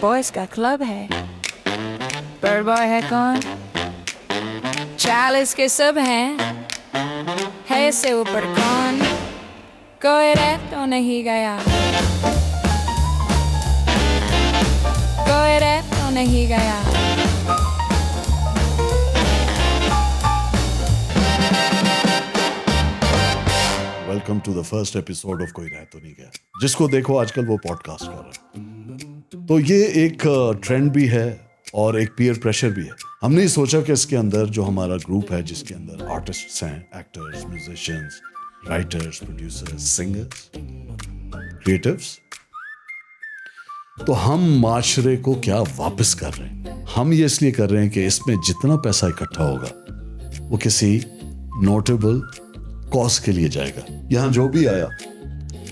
Boys का club है। Bird boy है कौन? 40 के सब हैं, है से ऊपर कौन? कोई रह तो नहीं गया, कोई रह तो नहीं गया। Welcome to the first episode of कोई रह तो नहीं गया। जिसको देखो आजकल वो पॉडकास्ट कर रहा है, तो ये एक ट्रेंड भी है और एक पीयर प्रेशर भी है। हमने सोचा कि इसके अंदर जो हमारा ग्रुप है, जिसके अंदर आर्टिस्ट्स हैं, actors, musicians, writers, producers, singers, creatives, तो हम माशरे को क्या वापस कर रहे हैं। हम ये इसलिए कर रहे हैं कि इसमें जितना पैसा इकट्ठा होगा वो किसी नोटेबल कॉज के लिए जाएगा। यहाँ जो भी आया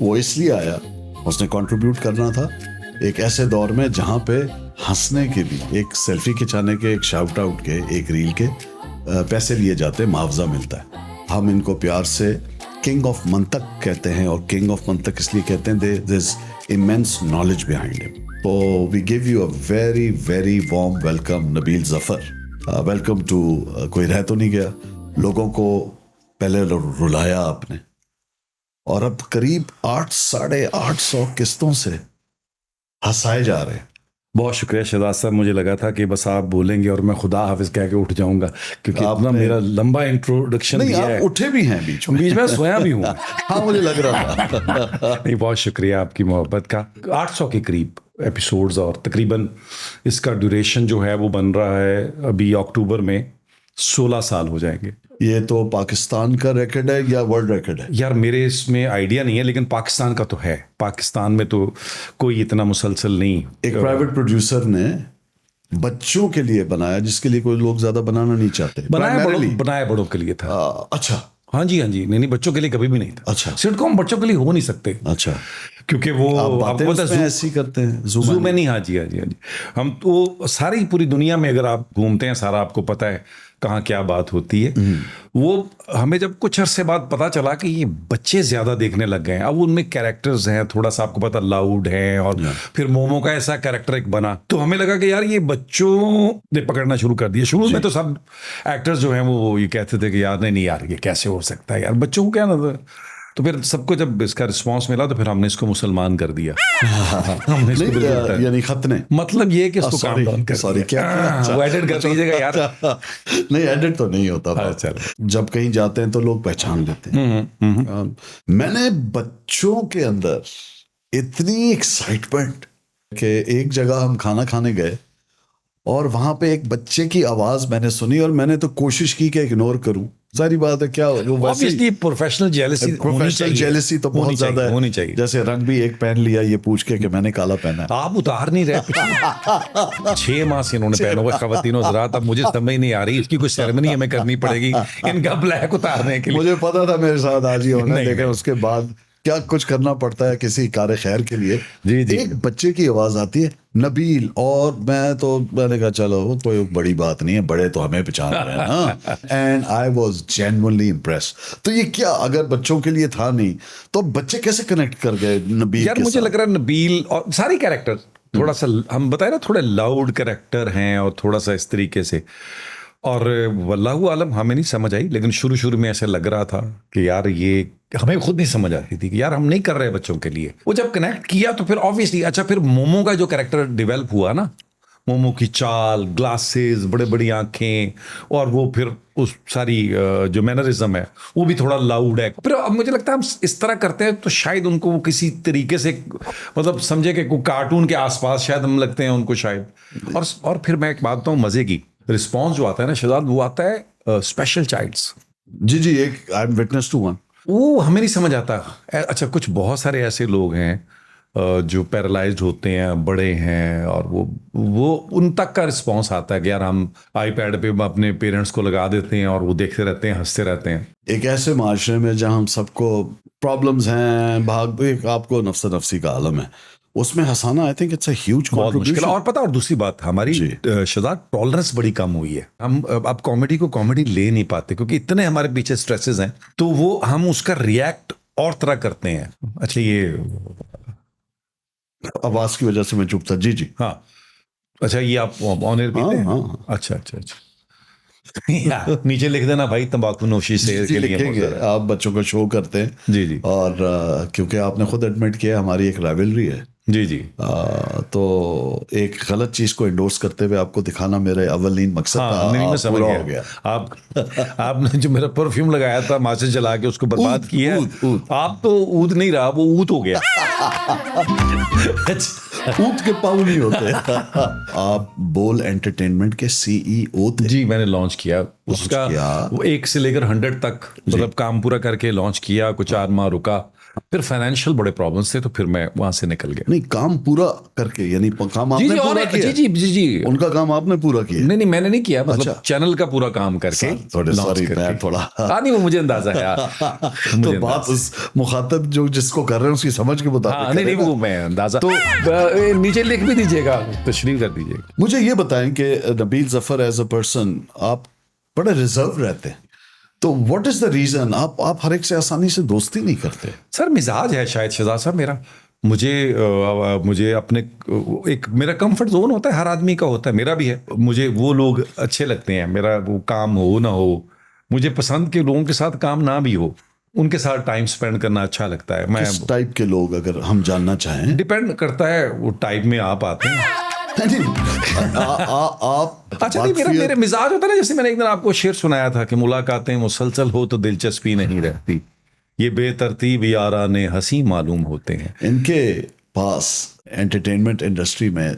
वो इसलिए आया, उसने कंट्रीब्यूट करना था एक ऐसे दौर में जहाँ पे हंसने के भी, एक सेल्फी खिंचाने के, एक शाउट आउट के, एक रील के पैसे लिए जाते, मुआवजा मिलता है। हम इनको प्यार से किंग ऑफ मंतक कहते हैं, और किंग ऑफ मंतक इसलिए कहते हैं there is immense knowledge behind him. तो we give you a very very warm welcome Nabeel Zafar. Welcome to कोई रह तो नहीं गया। लोगों को पहले रुलाया आपने, और अब करीब 800-850 किस्तों से हंसाए जा रहे हैं। बहुत शुक्रिया शहजाद साहब। मुझे लगा था कि बस आप बोलेंगे और मैं खुदा हाफिज कह के उठ जाऊंगा, क्योंकि आपने मेरा लंबा इंट्रोडक्शन नहीं, दिया आप है। उठे भी हैं बीच में सोया भी हूँ। हाँ, मुझे लग रहा था। नहीं, बहुत शुक्रिया आपकी मोहब्बत का। 800 के करीब एपिसोड्स, और तकरीबन इसका ड्यूरेशन जो है वो बन रहा है अभी अक्टूबर में 16 साल हो जाएंगे। ये तो पाकिस्तान का रिकॉर्ड है या वर्ल्ड रिकॉर्ड है? यार मेरे इसमें आइडिया नहीं है, लेकिन पाकिस्तान का तो है। पाकिस्तान में तो कोई इतना मुसलसल नहीं। एक प्राइवेट प्रोड्यूसर ने बच्चों के लिए बनाया, जिसके लिए कोई लोग ज्यादा बनाना नहीं चाहते। बनाया बड़ों के लिए था। अच्छा, हाँ जी, हाँ जी। नहीं, बच्चों के लिए कभी भी नहीं था। अच्छा, सिटकॉम बच्चों के लिए हो नहीं सकते। अच्छा, क्योंकि वो आपको पता है ऐसी करते हैं ज़ू में नहीं। हाँ जी, हाँ जी, हाँ जी। हम तो सारी पूरी दुनिया में अगर आप घूमते हैं, सारा आपको पता है कहाँ क्या बात होती है। वो हमें जब कुछ अरसे बाद पता चला कि ये बच्चे ज्यादा देखने लग गए हैं, अब उनमें कैरेक्टर्स हैं, थोड़ा सा आपको पता लाउड है, और फिर मोमो का ऐसा कैरेक्टर एक बना, तो हमें लगा कि यार ये बच्चों ने पकड़ना शुरू कर दिया। शुरू में तो सब एक्टर्स जो हैं वो ये कहते थे कि यार नहीं यार ये कैसे हो सकता है, यार बच्चों को क्या नजर। तो फिर सबको जब इसका रिस्पांस मिला तो फिर हमने इसको मुसलमान कर दिया। हमने इसको यानी खतने, मतलब ये कि इसको काम डाउन कर सॉरी क्या वो एडिट कर दीजिएगा यार। नहीं, एडिट तो नहीं होता। जब कहीं जाते हैं तो लोग पहचान लेते हैं। मैंने बच्चों के अंदर इतनी एक्साइटमेंट कि एक जगह हम खाना खाने गए और वहां पे एक बच्चे की आवाज मैंने सुनी, और मैंने तो कोशिश की कि इग्नोर करूं। सारी बात है क्या, ऑब्वियसली प्रोफेशल जेलसी तो बहुत ज्यादा होनी चाहिए। जैसे रंग भी एक पहन लिया ये पूछ के कि मैंने काला पहना है। आप उतार नहीं रहे। 6 माह से इन्होंने पहना हुआ ख़वातीन हज़रात। अब मुझे समझ नहीं आ रही, इसकी कोई सेरेमनी हमें करनी पड़ेगी इनका ब्लैक उतारने के लिए। मुझे पता था मेरे साथ आज ही होना, लेकिन उसके बाद क्या कुछ करना पड़ता है किसी कार खैर के लिए। जी जी। एक बच्चे की आवाज आती है नबील, और मैंने कहा चलो कोई बड़ी बात नहीं है, बड़े तो हमें पहचान रहे हैं ना। And I was genuinely impressed. तो ये क्या, अगर बच्चों के लिए था नहीं तो बच्चे कैसे कनेक्ट कर गए नबील यार? मुझे लग रहा है नबील और सारी कैरेक्टर थोड़ा सा, हम बताए ना, थोड़े लाउड कैरेक्टर हैं और थोड़ा सा इस तरीके से। और वल्लाहु आलम हमें नहीं समझ आई, लेकिन शुरू में ऐसे लग रहा था कि यार ये हमें खुद नहीं समझ आती थी कि यार हम नहीं कर रहे बच्चों के लिए। वो जब कनेक्ट किया तो फिर ऑब्वियसली अच्छा, फिर मोमो का जो कैरेक्टर डेवलप हुआ ना, मोमो की चाल, ग्लासेस, बड़े बड़ी आंखें, और वो फिर उस सारी जो मैनरिज्म है वो भी थोड़ा लाउड है। फिर अब मुझे लगता है हम इस तरह करते हैं तो शायद उनको वो किसी तरीके से, मतलब समझे कि कोई कार्टून के आसपास शायद हम लगते हैं उनको शायद। और फिर मैं एक बात बताऊँ, मजे की रिस्पॉन्स जो आता है ना शहजाद, वो आता है स्पेशल चाइल्ड्स। जी, एक I am witness to one. वो हमें नहीं समझ आता। अच्छा, कुछ बहुत सारे ऐसे लोग हैं जो पैरालाइज्ड होते हैं, बड़े हैं, और वो उन तक का रिस्पांस आता है कि यार हम आईपैड पे अपने पेरेंट्स को लगा देते हैं और वो देखते रहते हैं, हंसते रहते हैं। एक ऐसे माशरे में जहां हम सबको प्रॉब्लम्स हैं, एक आपको नफ्सी का आलम है, उसमें हंसाना I think it's a huge मुश्किल। और पता, और दूसरी बात, हमारी शहजाद टॉलरेंस बड़ी कम हुई है। हम अब कॉमेडी को कॉमेडी ले नहीं पाते क्योंकि इतने हमारे पीछे स्ट्रेसेस हैं, तो वो हम उसका रिएक्ट और तरह करते हैं। अच्छा, ये आवाज की वजह से मैं चुप था। जी जी। हाँ, अच्छा, ये आप ऑन एयर पीते हैं? हाँ। अच्छा अच्छा अच्छा। या, नीचे लिख देना भाई, तंबाकू नोशी से जी के लिए लिखेंगे, बहुत ज़्यादा। आप बच्चों को शो करते हैं। जी जी और क्योंकि आपने खुद एडमिट किया हमारी एक राइवलरी है, जी जी। तो एक गलत चीज को इंडोर्स करते हुए आपको दिखाना मेरे अव्वलीन मकसद हाँ, था, नहीं मैं आप समझ पूरा गया। हो गया। आपने जो मेरा परफ्यूम लगाया था माचिस जला के उसको बर्बाद ऊद, किया, ऊद। आप तो ऊद नहीं रहा, वो ऊत हो गया। ऊँट के पाँव नहीं होते। आप बोल एंटरटेनमेंट के सीईओ थे। जी, मैंने लॉन्च किया उसका, किया। वो 1 से लेकर 100 तक मतलब काम पूरा करके लॉन्च किया, कुछ 4 माह रुका, फिर फाइनेंशियल बड़े प्रॉब्लम्स थे तो फिर मैं वहां से निकल गया। नहीं, काम पूरा करके, यानी काम जी आपने जी, और पूरा किया। जी जी जी जी। उनका काम आपने पूरा किया। नहीं नहीं, मैंने नहीं किया, मतलब अच्छा। चैनल का पूरा काम करके थोड़े launch सॉरी करके। मैं थोड़ा हाँ नहीं, वो मुझे अंदाजा है। तो बात उस मुखातब जो जिसको कर रहे हैं उसकी समझ के हाँ मुताबिक नहीं नहीं, करें ना। वो मैं अंदाजा तो नीचे लिख भी दीजिएगा, तशरीफ कर दीजिएगा। मुझे ये बताएं कि Nabeel Zafar as a person आप बड़े रिजर्व रहते हैं, तो व्हाट इज द रीजन? आप हर एक से आसानी से दोस्ती नहीं करते? सर मिजाज है शायद शहजाद साहब मेरा, मुझे अपने एक मेरा कंफर्ट जोन होता है, हर आदमी का होता है, मेरा भी है। मुझे वो लोग अच्छे लगते हैं, मेरा वो काम हो ना हो, मुझे पसंद के लोगों के साथ काम ना भी हो, उनके साथ टाइम स्पेंड करना अच्छा लगता है। मैं किस टाइप के लोग, अगर हम जानना चाहें? डिपेंड करता है वो टाइप में आप आते हैं। आप अच्छा नहीं, मेरे मिजाज होता है ना, जैसे मैंने एक दिन आपको शेर सुनाया था कि मुलाकातें मुसलसल हो तो दिलचस्पी नहीं रहती, ये बेतरतीब याराने हंसी मालूम होते हैं। इनके पास एंटरटेनमेंट इंडस्ट्री में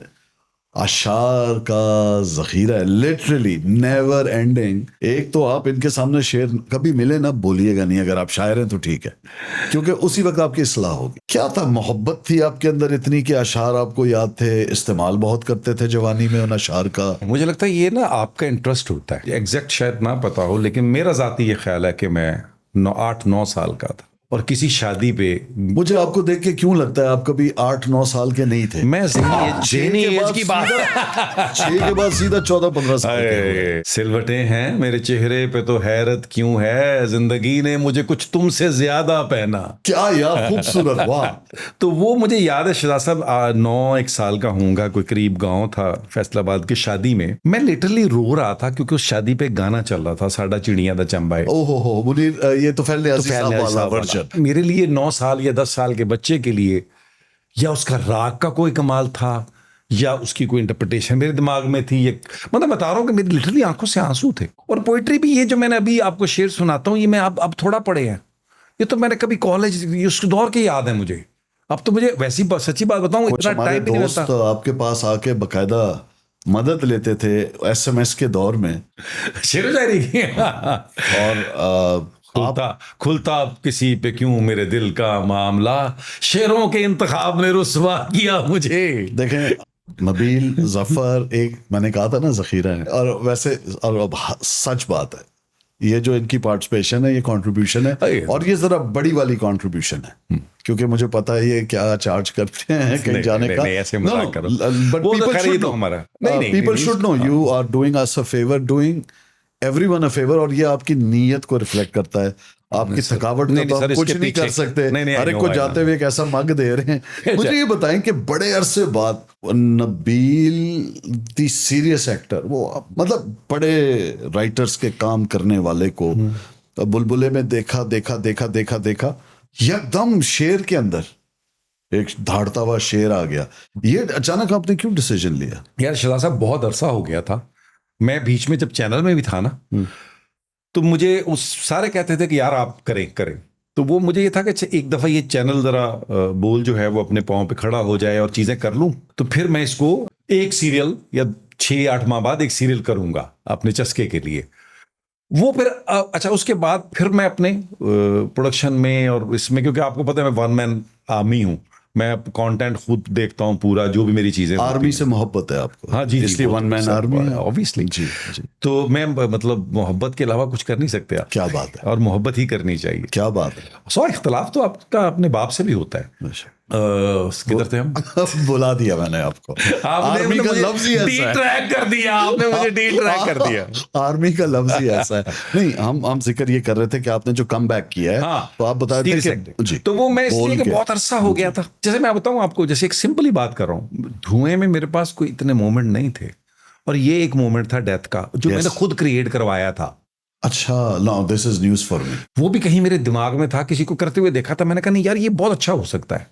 अशार का जखीरा है, लिटरली नेवर एंडिंग। एक तो आप इनके सामने शेर कभी मिले ना बोलिएगा नहीं, अगर आप शायर हैं तो ठीक है, क्योंकि उसी वक्त आपकी इस्लाह होगी। क्या था, मोहब्बत थी आपके अंदर इतनी कि अशार आपको याद थे, इस्तेमाल बहुत करते थे जवानी में उन अशार का? मुझे लगता है ये ना आपका इंटरेस्ट होता है, एग्जैक्ट शायद ना पता हो, लेकिन मेरा जाती ये ख्याल है कि मैं 8-9 साल का था और किसी शादी पे, मुझे आपको देख के क्यों लगता है आप कभी 8-9 साल के नहीं थे? मैं ज़हनी एज की बात 6 के बाद सीधा 14-15 साल के हुए। सिलवटे हैं मेरे चेहरे पे तो हैरत क्यों है, जिंदगी ने मुझे कुछ तुमसे ज्यादा पहना। क्या यार, खूबसूरत, वाह। तो वो मुझे याद है शहजाद साहब, 9-1 साल का होऊंगा, कोई करीब गांव था फैसलाबाद की शादी में, मैं लिटरली रो रहा था क्योंकि उस शादी पे गाना चल रहा था, साडा चिड़िया दा चंबा। ओहो हो मुनीर, ये तो फैल वाला वर्जन। मेरे लिए 9 साल या 10 साल के बच्चे के लिए, या उसका राग का कोई कमाल था या उसकी कोई इंटरप्रिटेशन मेरे दिमाग में थी, ये मतलब बता रहा हूँ कि मेरी लिटरली आंखों से आंसू थे। और पोइट्री भी, ये जो मैंने अभी आपको शेर सुनाता हूँ, ये मैं अब थोड़ा पढ़े हैं, ये तो मैंने कभी कॉलेज उस दौर के याद है मुझे। अब तो मुझे वैसी सच्ची बात बताऊँ, इतना टाइम भी नहीं मिलता। दोस्त आपके पास आके बकायदा मदद लेते थे एसएमएस के दौर में, शेर शायरी की। और खुलता किसी पे क्यों मेरे दिल का मामला, शेरों के इंतखाब ने रुस्वा किया मुझे। देखें नबील जफर, एक मैंने कहा था ना जखीरा है, और वैसे और अब सच बात है, ये जो इनकी पार्टिसिपेशन है, ये कंट्रीब्यूशन है, और ये जरा बड़ी वाली कंट्रीब्यूशन है, क्योंकि मुझे पता है ये क्या चार्ज करते हैं कहीं जाने का। But people should know you are doing us a favour, doing everyone a favour, और ये आपकी नीयत को रिफ्लेक्ट करता है। आपकी थकावट का तो आप कुछ नहीं कर सकते, हर एक को जाते हुए एक ऐसा मग दे रहे हैं। मुझे ये बताएं कि बड़े अरसे बाद नबील दी सीरियस एक्टर, वो मतलब बड़े राइटर्स के काम करने वाले को बुलबुले में देखा यकदम शेर के अंदर एक धाड़ता हुआ शेर आ गया। ये अचानक आपने क्यों डिसीजन लिया? यार शहजाद साहब, बहुत अरसा हो गया था, मैं बीच में जब चैनल में भी था ना, तो मुझे उस सारे कहते थे कि यार आप करें, तो वो मुझे ये था कि एक दफ़ा ये चैनल ज़रा बोल जो है वो अपने पाँव पे खड़ा हो जाए और चीज़ें कर लूँ, तो फिर मैं इसको एक सीरियल या 6-8 माह बाद एक सीरियल करूँगा अपने चस्के के लिए। वो फिर अच्छा, उसके बाद फिर मैं अपने प्रोडक्शन में और इसमें, क्योंकि आपको पता है मैं 1 मैन आर्मी हूँ, मैं कंटेंट खुद देखता हूँ पूरा, जो भी मेरी चीजें। आर्मी से मोहब्बत है आपको? हाँ जी, इसलिए 1 मैन आर्मी है ऑब्वियसली। जी। तो मैं मतलब मोहब्बत के अलावा कुछ कर नहीं सकते आप। क्या बात है। और मोहब्बत ही करनी चाहिए। क्या बात है। इख्तलाफ तो आपका अपने बाप से भी होता है, किधर थे हम? बुला दिया मैंने आपको। आपने आर्मी का लफ्ज ही ऐसा है। डी-ट्रैक कर दिया आपने, मुझे डी-ट्रैक कर दिया। आर्मी का लफ्ज ही ऐसा है। नहीं, हम जिक्र ये कर रहे थे कि आपने जो कम बैक किया है, हाँ, तो आप बता रहे थे serious कि acting। जी, तो वो मैं इसलिए बोल कि के। बहुत अरसा हो गया था। जैसे मैं बताऊं आपको, जैसे एक सिंपल ही बात कर रहा हूँ, धुएं में मेरे पास कोई इतने मोमेंट नहीं थे, और ये एक मोमेंट था डेथ का जो Yes। मैंने खुद क्रिएट करवाया था। अच्छा, no this is news for me. वो भी कहीं मेरे दिमाग में था, किसी को करते हुए देखा था, मैंने कहा नहीं यार ये बहुत अच्छा हो सकता है।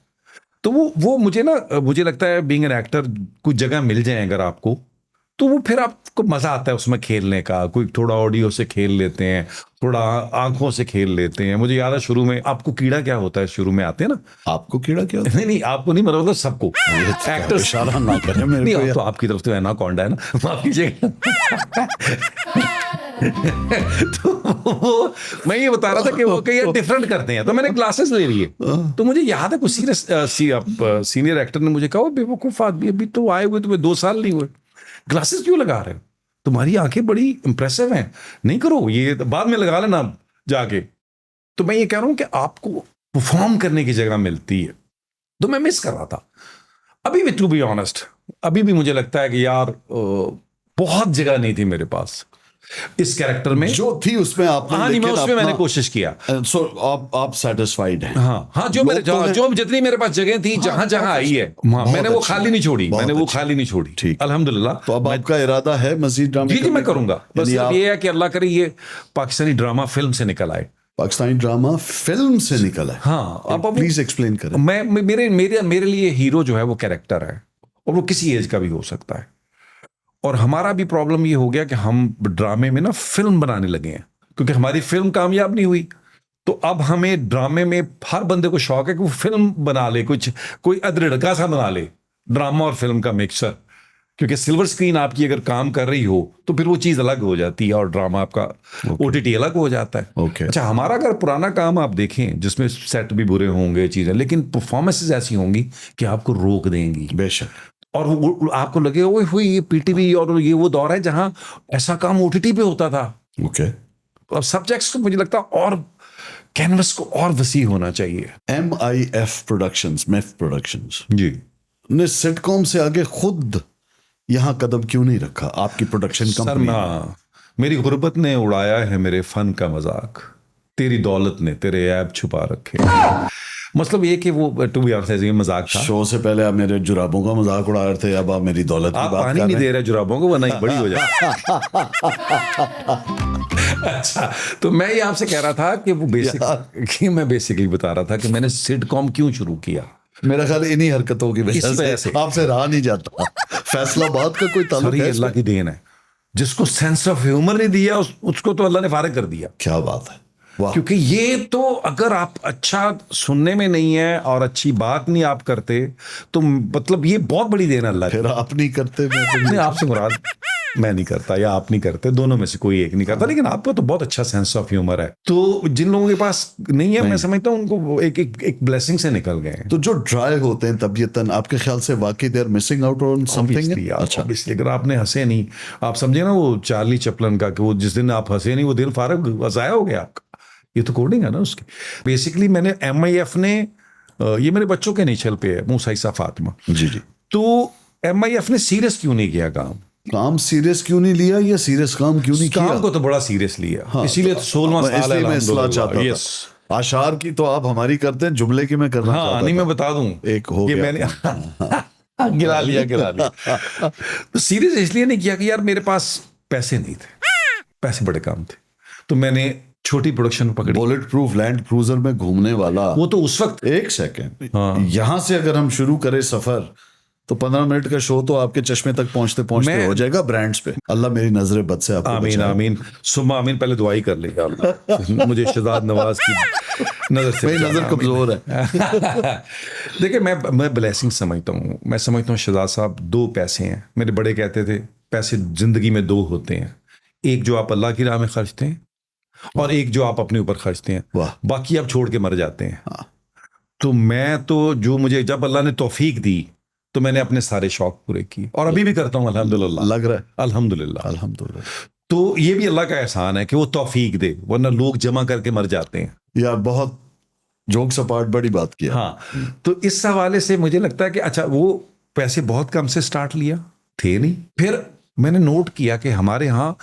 तो वो मुझे लगता है बीइंग एन एक्टर कुछ जगह मिल जाए अगर आपको, तो वो फिर आपको मजा आता है उसमें खेलने का। कोई थोड़ा ऑडियो से खेल लेते हैं, थोड़ा आंखों से खेल लेते हैं। मुझे याद है शुरू में, आपको कीड़ा क्या होता है शुरू में आते हैं ना? आपको कीड़ा क्या होता नहीं नहीं, आपको नहीं, मतलब सबको है? एक्टर्स इशारा ना करें मेरे नहीं, को अब यार। तो आपकी तरफ तो एनाकोंडा है ना, माफ कीजिएगा। तो मैं ये बता रहा था कि वो कई डिफरेंट करते हैं, तो मैंने क्लासेस ले लिए। तो मुझे याद है कुछ सीनियर एक्टर ने मुझे कहा, "ओ बेवकूफ आदमी, अभी तो आए हुए तुम्हें 2 साल नहीं हुए, ग्लासेस क्यों लगा रहे हो? तुम्हारी आंखें बड़ी इंप्रेसिव हैं, नहीं करो, ये बाद में लगा लेना जाके।" तो मैं ये कह रहा हूं कि आपको परफॉर्म करने की जगह मिलती है, तो मैं मिस कर रहा था। अभी भी टू बी ऑनेस्ट, अभी भी मुझे लगता है कि यार बहुत जगह नहीं थी मेरे पास इस कैरेक्टर में जो थी उसमें आपने, हाँ नहीं, मैं लेकिन उसमें मैंने अपना- कोशिश किया। सो आप सेटिस्फाइड हैं? हाँ, जो मेरे लोग तो हैं- जो जितनी मेरे पास जगह थी, जहां जहां आई है, बहुत मैंने वो अच्छी, खाली नहीं छोड़ी, बहुत मैंने वो अच्छी। खाली नहीं छोड़ी। ठीक। अल्हम्दुलिल्लाह। तो अब आपका इरादा है मजीद ड्रामे जी जी, मैं करने का? करूंगा। बस यानी सिर्फ आप ये है कि अल्लाह करे ये पाकिस्तानी ड्रामा फिल्म से निकल आए। पाकिस्तानी ड्रामा फिल्म से निकला है? हाँ, अब प्लीज एक्सप्लेन करें। मेरे लिए हीरो जो है वो कैरेक्टर है, और वो किसी एज का भी हो सकता है। और हमारा भी प्रॉब्लम ये हो गया कि हम ड्रामे में ना फिल्म बनाने लगे हैं, क्योंकि हमारी फिल्म कामयाब नहीं हुई। तो अब हमें ड्रामे में हर बंदे को शौक है कि वो फिल्म बना ले, कोई अदरड़का सा बना ले, ड्रामा और फिल्म का मिक्सचर। क्योंकि सिल्वर स्क्रीन आपकी अगर काम कर रही हो तो फिर वो चीज़ अलग हो जाती है, और ड्रामा आपका OTT अलग हो जाता है। Okay। अच्छा, हमारा अगर पुराना काम आप देखें जिसमें सेट भी बुरे होंगे, चीज़ें, लेकिन परफॉर्मेंसेज ऐसी होंगी कि आपको रोक देंगी, बेशक। और वो आपको लगे ओए हुई ये PTV और ये वो दौर है जहां ऐसा काम OTT पे होता था। ओके। और सब्जेक्ट्स को मुझे लगता है और कैनवस को और वसी होना चाहिए। MIF प्रोडक्शंस, MEF प्रोडक्शंस जी, ने सिटकॉम से आगे खुद यहाँ कदम क्यों नहीं रखा? आपकी प्रोडक्शन सर कंपनी ना, मेरी गुर्बत ने उड़ाया है मेरे फन का मजाक, तेरी दौलत ने तेरे ऐब छुपा रखे। मतलब ये कि वो टू बी ऑनेस्ट ये मजाक था। शो से पहले आप मेरे जुराबों का मजाक उड़ा रहे थे, अब आप मेरी दौलत की आप बात पानी कर नहीं रहे दे हैं। रहे जुराबों को, वरना ये बड़ी हो जाए। अच्छा, तो मैं ये आपसे कह रहा था कि मैं बेसिकली बता रहा था कि मैंने सिटकॉम क्यों शुरू किया। मेरा ख्याल इन्हीं हरकतों की इस वजह वजह से। से आपसे रहा नहीं जाता। फैसलाबाद का कोई ताल्लुक सॉरी, है अल्लाह इसमें? की देन है, जिसको सेंस ऑफ ह्यूमर नहीं दिया उसको तो अल्लाह ने फारिग कर दिया। क्या बात है, वाह। क्योंकि ये तो अगर आप अच्छा सुनने में नहीं है और अच्छी बात नहीं आप करते, तो मतलब ये बहुत बड़ी देन है अल्लाह की। फिर आप नहीं करते, मैं तो नहीं, आपसे मुराद मैं नहीं करता या आप नहीं करते, दोनों में से कोई एक नहीं करता, लेकिन आपको तो बहुत अच्छा सेंस ऑफ ह्यूमर है। तो जिन लोगों के पास नहीं है, मैं समझता हूँ उनको वो एक ब्लेसिंग से निकल गए हैं। तो जो ड्राई होते हैं तबीयतन, आपके ख्याल से वाकई they are missing out on something? अच्छा, अगर आपने हंसे नहीं, आप समझे ना वो चार्ली चैपलिन का कि वो जिस दिन आप हंसे नहीं वो दिन फारग ज़ाया हो गया आपका, ये तो कोडिंग है ना उसकी। बेसिकली मैंने MIF ने ये मेरे बच्चों के निचल पे है, मूसा ईसा फातिमा। जी जी। तो MIF ने सीरियस क्यों नहीं किया काम सीरियस क्यों नहीं लिया, या सीरियस काम क्यों नहीं काम किया? को तो बड़ा सीरियस लिया। हाँ, इसीलिए तो 16वां साल है। इसलिए मैं इस्लाह चाहता यस। था। आशार की तो आप हमारी करते हैं, जुमले की मैं करना हाँ, चाहता नहीं था। मैं बता दूं एक हो कि गया। मैंने गिरा लिया। तो सीरियस इसलिए नहीं किया कि यार मेरे पास पैसे नहीं थे, पैसे बड़े काम थे, तो मैंने छोटी प्रोडक्शन पकड़ी। बुलेट प्रूफ लैंड क्रूजर में घूमने वाला, वो तो उस वक्त एक सेकंड, यहाँ से अगर हम शुरू करें सफर, तो 15 मिनट का शो तो आपके चश्मे तक पहुंचते पहुंचते मैं- हो जाएगा ब्रांड्स पे। अल्लाह मेरी नजर बद से आपको आमीन बचाए। आमीन सुम्मा आमीन। पहले दुआई कर लेगा अल्लाह मुझे शहजाद नवाज की नजर से मेरी नजर बचाना। कमजोर है। देखिए, मैं ब्लेसिंग समझता हूँ। मैं समझता हूँ शहजाद साहब 2 पैसे हैं। मेरे बड़े कहते थे पैसे जिंदगी में 2 होते हैं, एक जो आप अल्लाह की राह में खर्चते हैं और एक जो आप अपने ऊपर खर्चते हैं, वाह। बाकी आप छोड़ के मर जाते हैं। हाँ। तो मैं तो जो मुझे जब अल्लाह ने तौफीक दी तो मैंने अपने सारे शौक पूरे किए, और अभी भी करता हूँ अल्हम्दुलिल्लाह। लग रहा है अल्हम्दुलिल्लाह। अल्हम्दुलिल्लाह। तो ये भी अल्लाह का एहसान है कि वो तौफीक दे, वरना लोग जमा करके मर जाते हैं। यार बहुत जोक्स अपार्ट बड़ी बात किया। हाँ, तो इस हवाले से मुझे लगता है कि अच्छा, वो पैसे बहुत कम से स्टार्ट लिया थे नहीं। फिर मैंने नोट किया कि हमारे यहाँ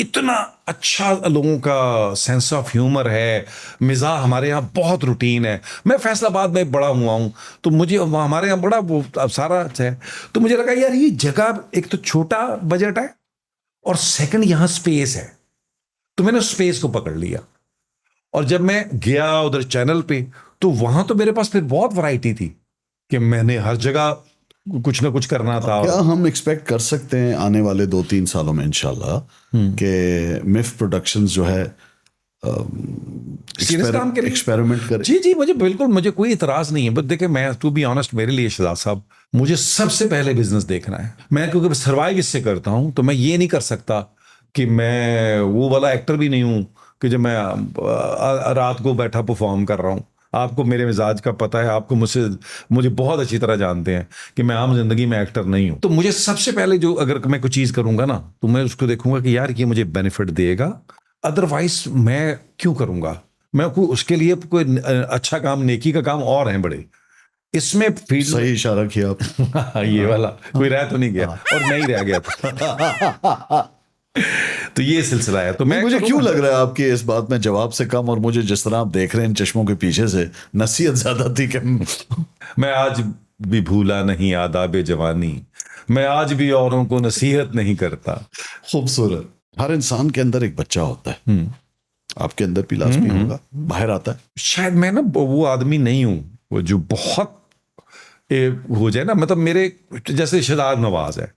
इतना अच्छा लोगों का सेंस ऑफ ह्यूमर है, मिजाज हमारे यहाँ बहुत रूटीन है। मैं फैसलाबाद में बड़ा हुआ हूँ, तो मुझे हमारे यहाँ बड़ा वो अब सारा है। तो मुझे लगा यार ये जगह, एक तो छोटा बजट है और सेकंड यहाँ स्पेस है, तो मैंने उस स्पेस को पकड़ लिया। और जब मैं गया उधर चैनल पे, तो वहां तो मेरे पास फिर बहुत वैरायटी थी कि मैंने हर जगह कुछ ना कुछ करना था। क्या हम एक्सपेक्ट कर सकते हैं आने वाले 2-3 सालों में इंशाल्लाह कि मिफ प्रोडक्शंस जो है सीरियस काम करें, एक्सपेरिमेंट करें? जी, मुझे कोई इतराज नहीं है। बट देखिए, मैं टू बी ऑनेस्ट, मेरे लिए शहजाद साहब, मुझे सबसे पहले बिजनेस देखना है। मैं क्योंकि सर्वाइव इससे करता हूं, तो मैं ये नहीं कर सकता कि मैं वो वाला एक्टर भी नहीं हूं कि जब मैं रात को बैठा परफॉर्म कर रहा हूं। आपको मेरे मिजाज का पता है, आपको मुझे बहुत अच्छी तरह जानते हैं कि मैं आम जिंदगी में एक्टर नहीं हूं। तो मुझे सबसे पहले जो, अगर मैं कोई चीज करूंगा ना, तो मैं उसको देखूंगा कि यार ये मुझे बेनिफिट देगा, अदरवाइज मैं क्यों करूंगा। मैं कोई उसके लिए कोई अच्छा काम, नेकी का काम और है बड़े, इसमें फील्ड सही इशारा किया आप। ये वाला कोई रह तो नहीं गया, और मैं ही रह गया था। तो ये सिलसिला है। तो मैं मुझे क्यों लग रहा है आपकी इस बात में जवाब से कम, और मुझे जिस तरह आप देख रहे हैं चश्मों के पीछे से, नसीहत ज्यादा थी कि मैं आज भी भूला नहीं आदाब जवानी, मैं आज भी औरों को नसीहत नहीं करता। खूबसूरत। हर इंसान के अंदर एक बच्चा होता है, आपके अंदर भी लाजमी होगा, बाहर आता है। शायद मैं ना वो आदमी नहीं हूं वो जो बहुत हो जाए ना, मतलब मेरे जैसे शहजाद नवाज है।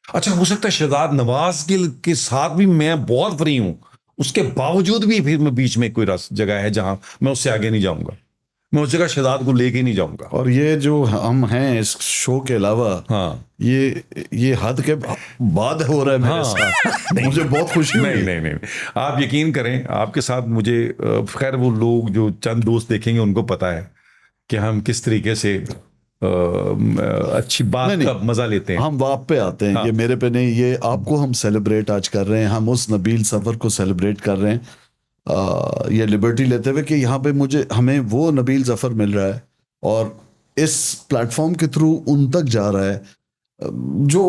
अच्छा, हो सकता है शहजाद नवाज के साथ भी मैं बहुत फ्री हूं, उसके बावजूद भी फिर मैं बीच में कोई जगह है जहां मैं उससे आगे नहीं जाऊंगा, मैं उस जगह शहजाद को लेके नहीं जाऊंगा। और ये जो हम हैं इस शो के अलावा, हाँ, ये हद के बाद हो रहा है मेरे साथ। मुझे बहुत खुशी हुई। नहीं, आप यकीन करें, आपके साथ मुझे खैर वो लोग जो चंद दोस्त देखेंगे उनको पता है कि हम किस तरीके से अच्छी बात का मजा लेते हैं। हम वाप पे आते हैं। हाँ। ये मेरे पे नहीं, ये आपको हम सेलिब्रेट आज कर रहे हैं। हम उस नबील सफर को सेलिब्रेट कर रहे हैं, ये लिबर्टी लेते हुए कि यहाँ पे हमें वो नबील जफर मिल रहा है, और इस प्लेटफॉर्म के थ्रू उन तक जा रहा है जो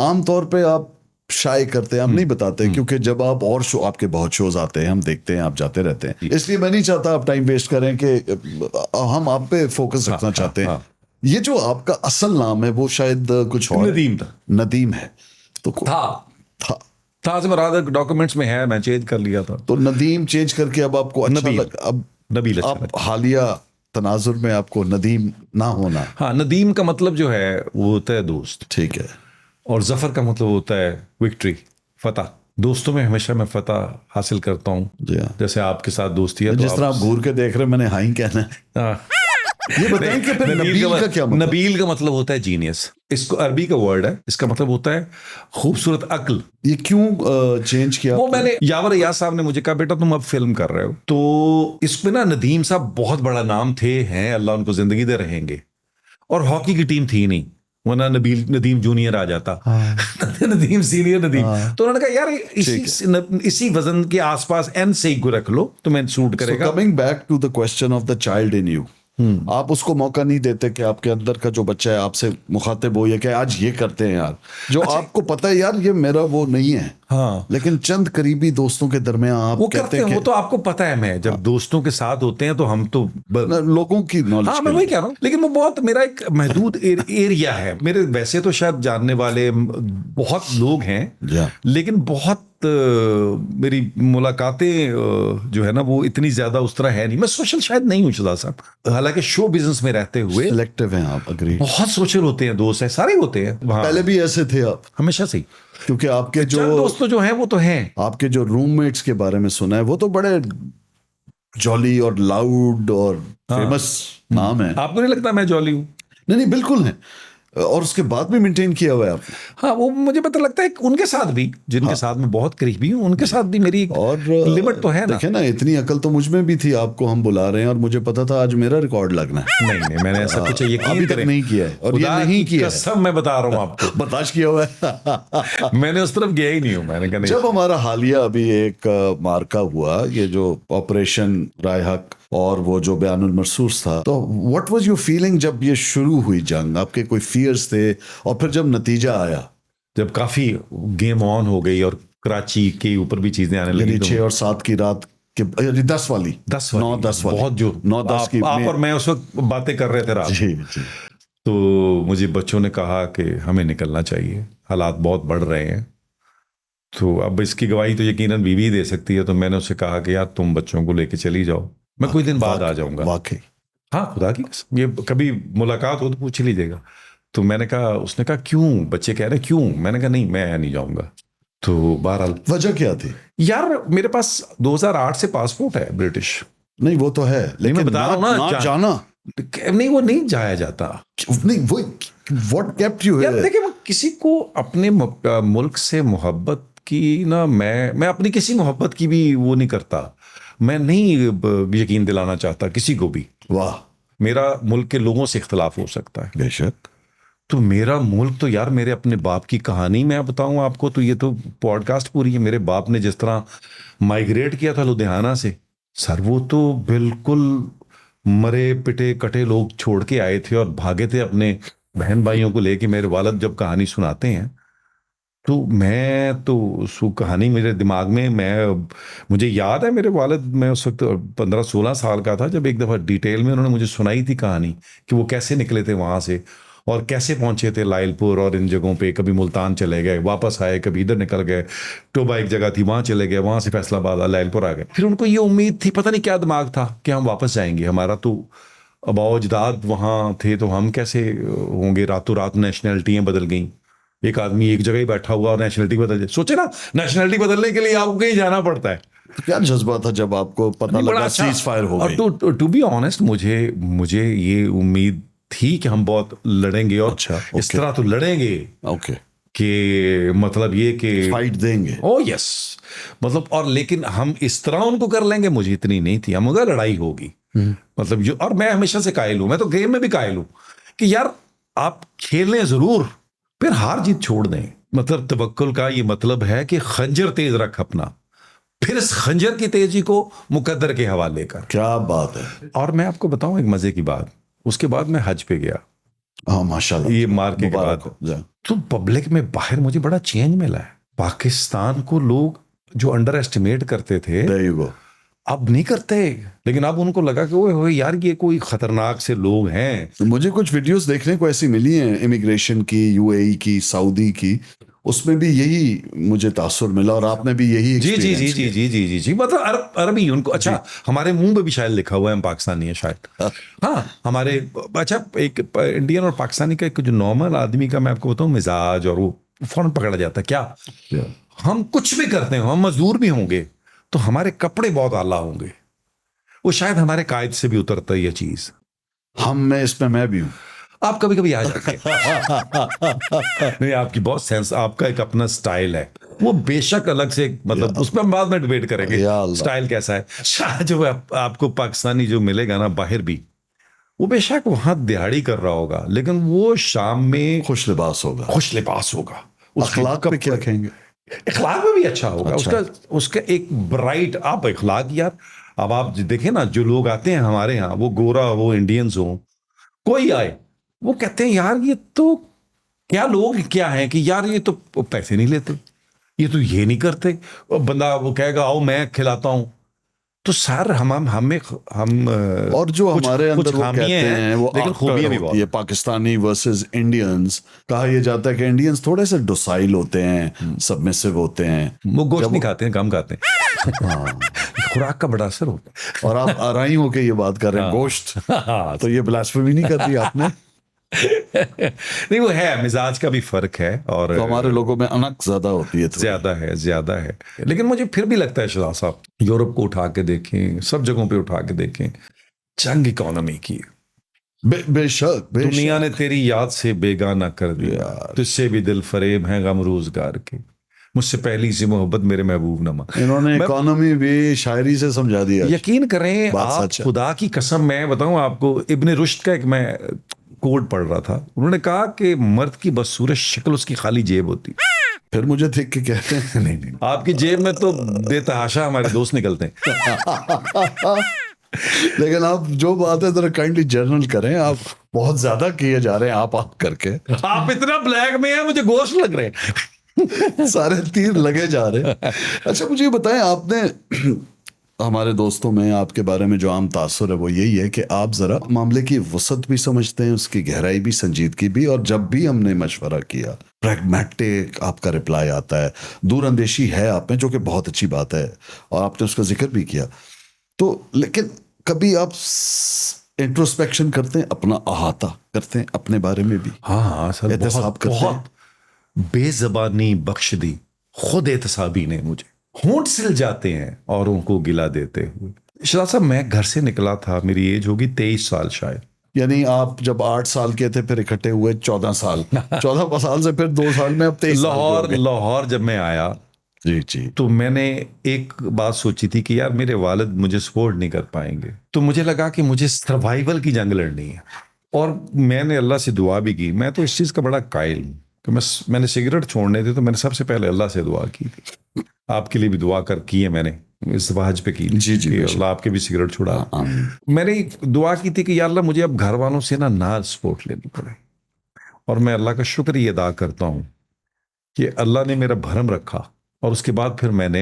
आमतौर पे आप शाये करते हैं, हम नहीं बताते, क्योंकि जब आप और शो, आपके बहुत शोज आते हैं, हम देखते हैं, आप जाते रहते हैं, इसलिए मैं नहीं चाहता आप टाइम वेस्ट करें कि हम आप पे फोकस रखना चाहते हैं। ये जो आपका असल नाम है वो शायद कुछ और नदीम था। नदीम है तो था से मुराद डॉक्यूमेंट्स में है, मैं चेंज कर लिया था। तो नदीम चेंज करके अब आपको अच्छा अब नबील आप हालिया तनाजुर में आपको नदीम ना होना। हाँ, नदीम का मतलब जो है वो होता है दोस्त, ठीक है, और जफर का मतलब होता है विक्ट्री, फतह। दोस्तों में हमेशा मैं फतह हासिल करता हूँ, जैसे आपके साथ दोस्ती है। जिस तरह आप घूर के देख रहे हैं, मैंने हाँ ही कहना है। ये बताएं कि फिर नबील का क्या मतलब? नबील का मतलब होता है जीनियस, इसको अरबी का वर्ड है, इसका मतलब होता है खूबसूरत अक्ल। ये क्यों चेंज किया? वो मैंने यावर अयाज साहब ने मुझे कहा, बेटा तुम अब फिल्म कर रहे हो, तो इसमें ना नदीम साहब बहुत बड़ा नाम थे, हैं, अल्लाह उनको जिंदगी दे रहेंगे, और हॉकी की टीम थी नहीं, वरना नदीम जूनियर आ जाता। हाँ। नदीम सीनियर नदीम। हाँ। तो उन्होंने कहा यार इसी वजन के आसपास एन से ही रख लो, तो मैं सूट करेगा। Coming back to the question of the child in you, आप उसको मौका नहीं देते कि आपके अंदर का जो बच्चा है आपसे मुखातिब हो, ये कि आज ये करते हैं यार, जो अच्छा, आपको पता है यार ये मेरा वो नहीं है। हाँ। लेकिन चंद करीबी दोस्तों के दरमियान आप वो कहते हैं, वो तो आपको पता है, मैं जब दोस्तों के साथ होते हैं तो हम तो लोगों की नॉलेज। हाँ, मैं वही कह रहा हूँ, लेकिन वो बहुत मेरा एक महदूद एरिया है। मेरे वैसे तो शायद जानने वाले बहुत लोग हैं, लेकिन बहुत मेरी मुलाकातें जो है ना वो इतनी ज्यादा उस तरह है नहीं। मैं सोशल शायद नहीं हूँ शहजाद साहब, हालांकि शो बिजनेस में रहते हुए सिलेक्टिव हैं आप। अग्री। बहुत सोशल होते हैं, दोस्त है, सारे होते हैं। पहले भी ऐसे थे आप? हमेशा से ही, क्योंकि आपके जो दोस्त जो हैं वो तो हैं। आपके जो रूममेट्स के बारे में सुना है वो तो बड़े जॉली और लाउड और फेमस नाम है। आपको नहीं लगता मैं जॉली हूँ? नहीं, बिल्कुल है, और उसके बाद भी मेंटेन किया हुआ है आपने। हाँ, वो मुझे पता लगता है उनके साथ भी, जिनके साथ मैं बहुत करीबी हूँ, उनके साथ भी मेरी और लिमिट तो है ना। देखे ना, इतनी अकल तो मुझ में भी थी, आपको हम बुला रहे हैं और मुझे पता था आज मेरा रिकॉर्ड लगना है। नहीं, मैंने ऐसा कुछ यकीन तक नहीं किया है, और ये नहीं किया, सब मैं बता रहा हूँ आपको, बर्दाश्त किया हुआ है। मैंने उस तरफ गया ही नहीं हूँ। मैंने कहा जब हमारा हालिया अभी एक मार्का हुआ, ये जो ऑपरेशन राय हक और वो जो बयानुल मरसूस था, तो व्हाट वाज योर फीलिंग जब ये शुरू हुई जंग? आपके कोई फियर्स थे? और फिर जब नतीजा आया, जब काफी गेम ऑन हो गई और कराची के ऊपर भी चीजें आने लगी, यानी 6 और 7 की रात के 10 वाली 9-10 वाली, बहुत जो 9-10 की आप और मैं उस वक्त बातें कर रहे थे रात। जी जी। तो मुझे बच्चों ने कहा कि हमें निकलना चाहिए, हालात बहुत बढ़ रहे हैं। तो अब इसकी गवाही तो यकीनन बीवी दे सकती है। तो मैंने उससे कहा कि यार तुम बच्चों को लेके चली जाओ, मैं कुछ दिन बाद आ जाऊंगा। वाकई हाँ, खुदा की कसम, ये कभी मुलाकात हो तो पूछ लीजिएगा। तो मैंने कहा, उसने कहा क्यों? बच्चे कह रहे क्यों? मैंने कहा नहीं, मैं नहीं जाऊंगा। तो बहरहाल वजह क्या थी? यार मेरे पास 2008 से पासपोर्ट है ब्रिटिश। नहीं वो तो है, लेकिन मैं बता रहा हूं ना, जाना नहीं, वो नहीं जाया जाता। नहीं, वो व्हाट केप्ट यू यार हियर? देखिए, वो किसी को अपने मुल्क से मोहब्बत की ना, मैं अपनी किसी मोहब्बत की भी वो नहीं करता। मैं नहीं यकीन दिलाना चाहता किसी को भी। वाह, मेरा मुल्क के लोगों से इख्तलाफ हो सकता है, बेशक। तो मेरा मुल्क तो यार मेरे अपने बाप की कहानी मैं बताऊं आपको, तो ये तो पॉडकास्ट पूरी है। मेरे बाप ने जिस तरह माइग्रेट किया था लुधियाना से, सर वो तो बिल्कुल मरे पिटे कटे लोग छोड़ के आए थे और भागे थे अपने बहन भाइयों को लेके। मेरे वालिद जब कहानी सुनाते हैं तो मैं तो उसको कहानी मेरे दिमाग में, मुझे याद है मेरे वालिद, मैं उस वक्त 15-16 साल का था जब एक दफ़ा डिटेल में उन्होंने मुझे सुनाई थी कहानी कि वो कैसे निकले थे वहाँ से और कैसे पहुंचे थे लाइलपुर और इन जगहों पे। कभी मुल्तान चले गए, वापस आए, कभी इधर निकल गए, टोबा एक जगह थी वहाँ चले गए, वहाँ से फैसलाबाद लाइलपुर आ गए। फिर उनको ये उम्मीद थी, पता नहीं क्या दिमाग था, कि हम वापस जाएंगे। हमारा तो अबाव अजदाद वहाँ थे, तो हम कैसे होंगे? रातों रात नेशनैलिटियाँ बदल गई। एक आदमी एक जगह ही बैठा हुआ और नेशनलिटी बदल जाए। सोचे ना, नेशनलिटी बदलने के लिए आपको कहीं जाना पड़ता है। तो क्या जज्बा था जब आपको पता लगा सीज फायर हो गई? और टू बी ऑनेस्ट, मुझे ये उम्मीद थी कि हम बहुत लड़ेंगे और इस तरह तो लड़ेंगे ओके, कि मतलब ये कि फाइट देंगे। ओ यस, मतलब, और लेकिन हम इस तरह उनको कर लेंगे, मुझे इतनी नहीं थी। हम अगर लड़ाई होगी, मतलब जो, और मैं हमेशा से कायल हूं, मैं तो गेम में भी कायल हूं कि यार आप खेलें जरूर, फिर हार जीत छोड़ दें। मतलब तवक्कुल का ये मतलब है कि खंजर तेज रख अपना, फिर इस खंजर की तेजी को मुकद्दर के हवाले कर। क्या बात है। और मैं आपको बताऊं एक मजे की बात, उसके बाद मैं हज पे गया। हाँ माशाल्लाह, ये मार्के के बाद तो पब्लिक में बाहर मुझे बड़ा चेंज मिला है। पाकिस्तान को लोग जो अंडर एस्टिमेट करते थे, There you go. अब नहीं करते, लेकिन अब उनको लगा कि ओए होए यार ये कोई खतरनाक से लोग हैं। तो मुझे कुछ वीडियोस देखने को ऐसी मिली हैं इमिग्रेशन की, यूएई की, सऊदी की, उसमें भी यही मुझे तासुर मिला और आपने भी यही जी जी जी जी जी जी जी जी, मतलब अरबी उनको, अच्छा हमारे मुंह पे भी शायद लिखा हुआ है हम पाकिस्तानी है शायद। हाँ हमारे, अच्छा एक इंडियन और पाकिस्तानी का एक जो नॉर्मल आदमी का मैं आपको बताऊं मिजाज, और वो फौरन पकड़ा जाता है। क्या हम कुछ भी करते हो, हम मजदूर भी होंगे तो हमारे कपड़े बहुत आला होंगे, वो शायद हमारे कायद से भी उतरता है ये चीज। मैं इसमें मैं भी हूं। आप कभी कभी आ जाते हैं नहीं, आपकी बहुत सेंस, आपका एक अपना स्टाइल है, वो बेशक अलग से, मतलब उस पर हम बाद में डिबेट करेंगे स्टाइल कैसा है। शायद जो आपको पाकिस्तानी जो मिलेगा ना बाहर भी, वो बेशक वहां दिहाड़ी कर रहा होगा, लेकिन वो शाम में खुश लिबास होगा, खुश लिबास होगा। अखलाक पे क्या कहेंगे? इखलाक में भी अच्छा होगा। अच्छा। उसका एक ब्राइट, आप इखलाक यार, अब आप देखें ना, जो लोग आते हैं हमारे यहाँ, वो गोरा हो, इंडियंस हो, कोई आए, वो कहते हैं यार ये तो क्या लोग क्या हैं कि यार ये तो पैसे नहीं लेते, ये तो ये नहीं करते। बंदा वो कहेगा आओ मैं खिलाता हूं, तो सर हम और जो हमारे अंदर वो कहते हैं वो लेकिन खूबियां भी बहुत। ये पाकिस्तानी वर्सेस इंडियंस, कहा यह जाता है कि इंडियंस थोड़े से डोसाइल होते हैं, सबमिसिव होते हैं, वो गोश्त नहीं खाते हैं, कम खाते हैं। खुराक का बड़ा असर होता है। और आप आराई होके ये बात कर रहे हैं गोश्त, तो ये ब्लास्फेमी नहीं कर दी आपने? नहीं, वो है, मिजाज का भी फर्क है, और तो हमारे लोगों में अनक ज्यादा होती है, ज्यादा है। लेकिन मुझे फिर भी लगता है शहजाद साहब, यूरोप को उठा के देखें, सब जगहों पे उठा के देखें, जंग इकोनॉमी की बेशक दुनिया ने तेरी याद से बेगाना कर दिया, तुझसे भी दिल फरेब है गम रोजगार के, मुझसे पहली सी मोहब्बत मेरे महबूब नमा। इन्होंने इकोनॉमी भी शायरी से समझा दिया। यकीन करें आप, खुदा की कसम, मैं बताऊं आपको, इब्ने रुश्द का एक मैं कोड पढ़ रहा था, उन्होंने कहा कि मर्द की बदसूरत शक्ल उसकी खाली जेब होती। फिर मुझे देख के कहते हैं नहीं, आपकी जेब में तो बेतहाशा हमारे दोस्त निकलते हैं। लेकिन आप जो बात है जरा काइंडली जर्नल करें, आप बहुत ज्यादा किए जा रहे हैं आप करके। आप इतना ब्लैक में हैं, मुझे गोश्त लग रहे हैं। सारे तीर लगे जा रहे हैं। अच्छा मुझे ये बताएं, आपने हमारे दोस्तों में आपके बारे में जो आम तासुर है वो यही है कि आप ज़रा मामले की वसअत भी समझते हैं, उसकी गहराई भी, संजीदगी भी, और जब भी हमने मशवरा किया प्रैग्मेटिक आपका रिप्लाई आता है, दूरअंदेशी है आप में, जो कि बहुत अच्छी बात है और आपने उसका जिक्र भी किया। तो लेकिन कभी आप इंट्रोस्पेक्शन करते हैं, अपना अहाता करते हैं अपने बारे में भी? हाँ हाँ सर, एहतसाब करते हैं? बहुत बेजबानी बख्श दी खुद एहतसाबी ने मुझे। होंठ सिल जाते हैं और उनको गिला देते हुए। शाह साहब, मैं घर से निकला था, मेरी एज होगी 23 साल शायद। यानी आप जब 8 साल के थे फिर इकट्ठे हुए 14 साल, 14 साल से फिर 2 साल में अब 23 लाहौर जब मैं आया जी जी, तो मैंने एक बात सोची थी कि यार मेरे वालिद मुझे सपोर्ट नहीं कर पाएंगे, तो मुझे लगा कि मुझे सर्वाइवल की जंग लड़नी है। और मैंने अल्लाह से दुआ भी की। मैं तो इस चीज़ का बड़ा कायल हूँ कि मैंने सिगरेट छोड़ने थे तो मैंने सबसे पहले अल्लाह से दुआ की थी। आपके लिए भी दुआ की है मैंने, इस वहज पे की जी जी, कि अल्लाह आपके भी सिगरेट छुड़ा। मैंने दुआ की थी कि या अल्लाह मुझे अब घर वालों से ना सपोर्ट लेनी पड़े। और मैं अल्लाह का शुक्रिया अदा करता हूँ कि अल्लाह ने मेरा भरम रखा, और उसके बाद फिर मैंने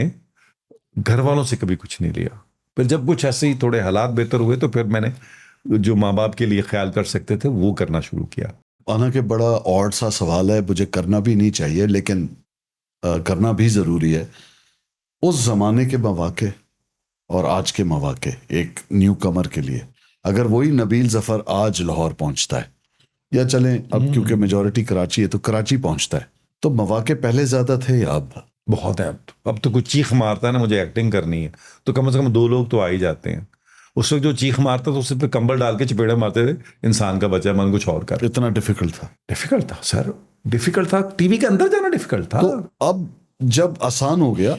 घर वालों से कभी कुछ नहीं लिया। फिर जब कुछ ऐसे ही थोड़े हालात बेहतर हुए तो फिर मैंने जो माँ बाप के लिए ख्याल कर सकते थे वो करना शुरू किया। हालांकि बड़ा ऑड सा सवाल है, मुझे करना भी नहीं चाहिए लेकिन करना भी ज़रूरी है। उस ज़माने के मौके और आज के मौके एक न्यू कमर के लिए, अगर वही नबील ज़फ़र आज लाहौर पहुंचता है, या चलें अब क्योंकि मेजॉरिटी कराची है तो कराची पहुंचता है, तो मौके पहले ज़्यादा थे या अब? बहुत है। अब तो कुछ चीख मारता है ना, मुझे एक्टिंग करनी है तो कम से कम 2 लोग तो आ ही जाते हैं। उस वक्त जो चीख मारता तो उस पर कंबल डाल के चपेड़े मारते थे, इंसान का बच्चा मन कुछ और कर। इतना डिफिकल्ट था? डिफिकल्ट था सर, डिफिकल्ट था। टीवी के अंदर जाना डिफिकल्ट था। तो अब जब आसान हो गया,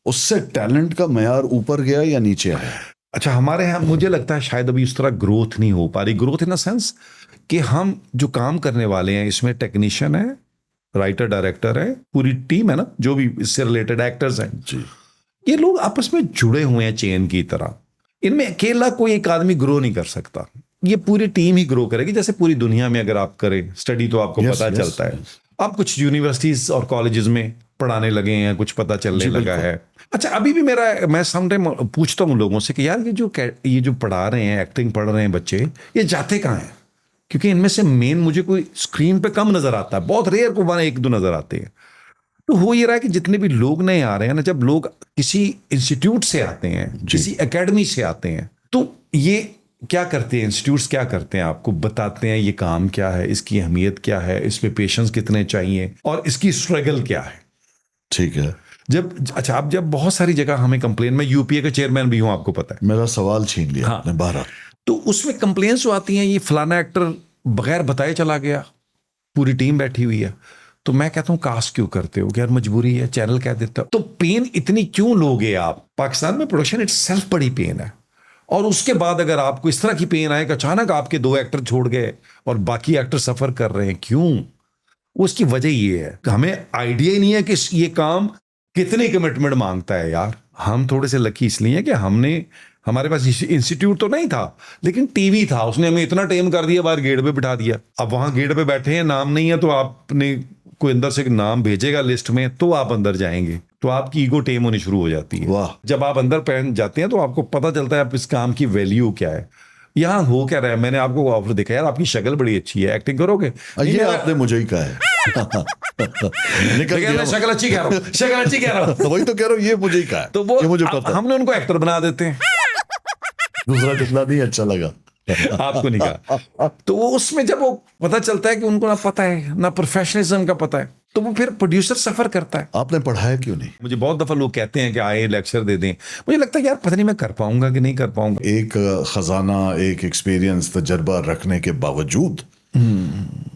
उससे टैलेंट का मयार ऊपर गया या नीचे आया? अच्छा, हमारे यहाँ मुझे लगता है शायद अभी उस तरह ग्रोथ नहीं हो पा रही। ग्रोथ इन द सेंस कि हम जो काम करने वाले हैं इसमें टेक्नीशियन है, राइटर, डायरेक्टर है, पूरी टीम है ना, जो भी इससे रिलेटेड एक्टर्स हैं जी, ये लोग आपस में जुड़े हुए हैं चेन की तरह। इनमें अकेला कोई एक आदमी ग्रो नहीं कर सकता, ये पूरी टीम ही ग्रो करेगी। जैसे पूरी दुनिया में अगर आप करें स्टडी तो आपको पता चलता है। आप कुछ यूनिवर्सिटीज और कॉलेजेस में पढ़ाने लगे हैं, कुछ पता चलने लगा है। अच्छा, अभी भी मैं समटाइम पूछता हूँ लोगों से कि यार ये जो पढ़ा रहे हैं, एक्टिंग पढ़ रहे हैं बच्चे, ये जाते कहाँ हैं? क्योंकि इनमें से मेन मुझे कोई स्क्रीन पे कम नजर आता है, बहुत रेयर को 1-2 नजर आते हैं। तो हो ये रहा है कि जितने भी लोग नए आ रहे हैं ना, जब लोग किसी इंस्टीट्यूट से आते हैं, किसी एकेडमी से आते हैं, तो ये क्या करते हैं, इंस्टीट्यूट्स क्या करते हैं, आपको बताते हैं ये काम क्या है, इसकी अहमियत क्या है, इसमें पेशेंस कितने चाहिए और इसकी स्ट्रगल क्या है। ठीक है। अब जब बहुत सारी जगह हमें कंप्लेन, मैं यूपीए का चेयरमैन भी हूं, आपको पता है। मेरा सवाल छीन लिया आपने। 12 तो उसमें कंप्लेंट्स जो आती हैं, ये फलाना एक्टर बगैर बताए चला गया, पूरी टीम बैठी हुई है। तो मैं कहता हूं कास्ट क्यों करते हो? यार मजबूरी है, चैनल कह देता। तो पेन इतनी क्यों लोगे आप? पाकिस्तान में प्रोडक्शन इटसेल्फ बड़ी पेन है, और उसके बाद अगर आपको इस तरह की पेन आए कि अचानक आपके 2 एक्टर छोड़ गए और बाकी एक्टर सफर कर रहे हैं, क्यों? उसकी वजह ये है कि हमें आइडिया ही नहीं है कि ये काम कितनी कमिटमेंट मांगता है। यार हम थोड़े से लकी इसलिए हैं कि हमारे पास इंस्टीट्यूट तो नहीं था, लेकिन टीवी था, उसने हमें इतना टेम कर दिया, बाहर गेट पे बिठा दिया। अब वहां गेट पे बैठे हैं, नाम नहीं है, तो आपने कोई अंदर से नाम भेजेगा लिस्ट में, तो आप अंदर जाएंगे, तो आपकी ईगो टेम होनी शुरू हो जाती है। वाह। जब आप अंदर पहन जाते हैं तो आपको पता चलता है आप इस काम की वैल्यू क्या है। यहाँ हो क्या रहा है? मैंने आपको ऑफर देखा, यार आपकी शक्ल बड़ी अच्छी है, एक्टिंग करोगे? ये आपने मुझे ही कहा है। मैं शक्ल अच्छी कह रहा हूँ, शक्ल अच्छी कह रहा हूँ। वही तो कह रहा हूँ, ये मुझे ही कहा है। तो वो ये मुझे पता है। हमने उनको एक्टर बना देते हैं। दूसरा कितना नहीं अच्छा लगा आपको नहीं कहा। तो वो उसमें जब वो पता चलता है कि उनको ना पता है, ना प्रोफेशनलिज्म का पता है, तो वो फिर प्रोड्यूसर सफर करता है। आपने पढ़ाया क्यों नहीं? मुझे बहुत दफा लोग कहते हैं कि आए लेक्चर दे दें, मुझे लगता है यार पता नहीं मैं कर पाऊंगा कि नहीं कर पाऊंगा। एक खजाना, एक एक्सपीरियंस, तजर्बा रखने के बावजूद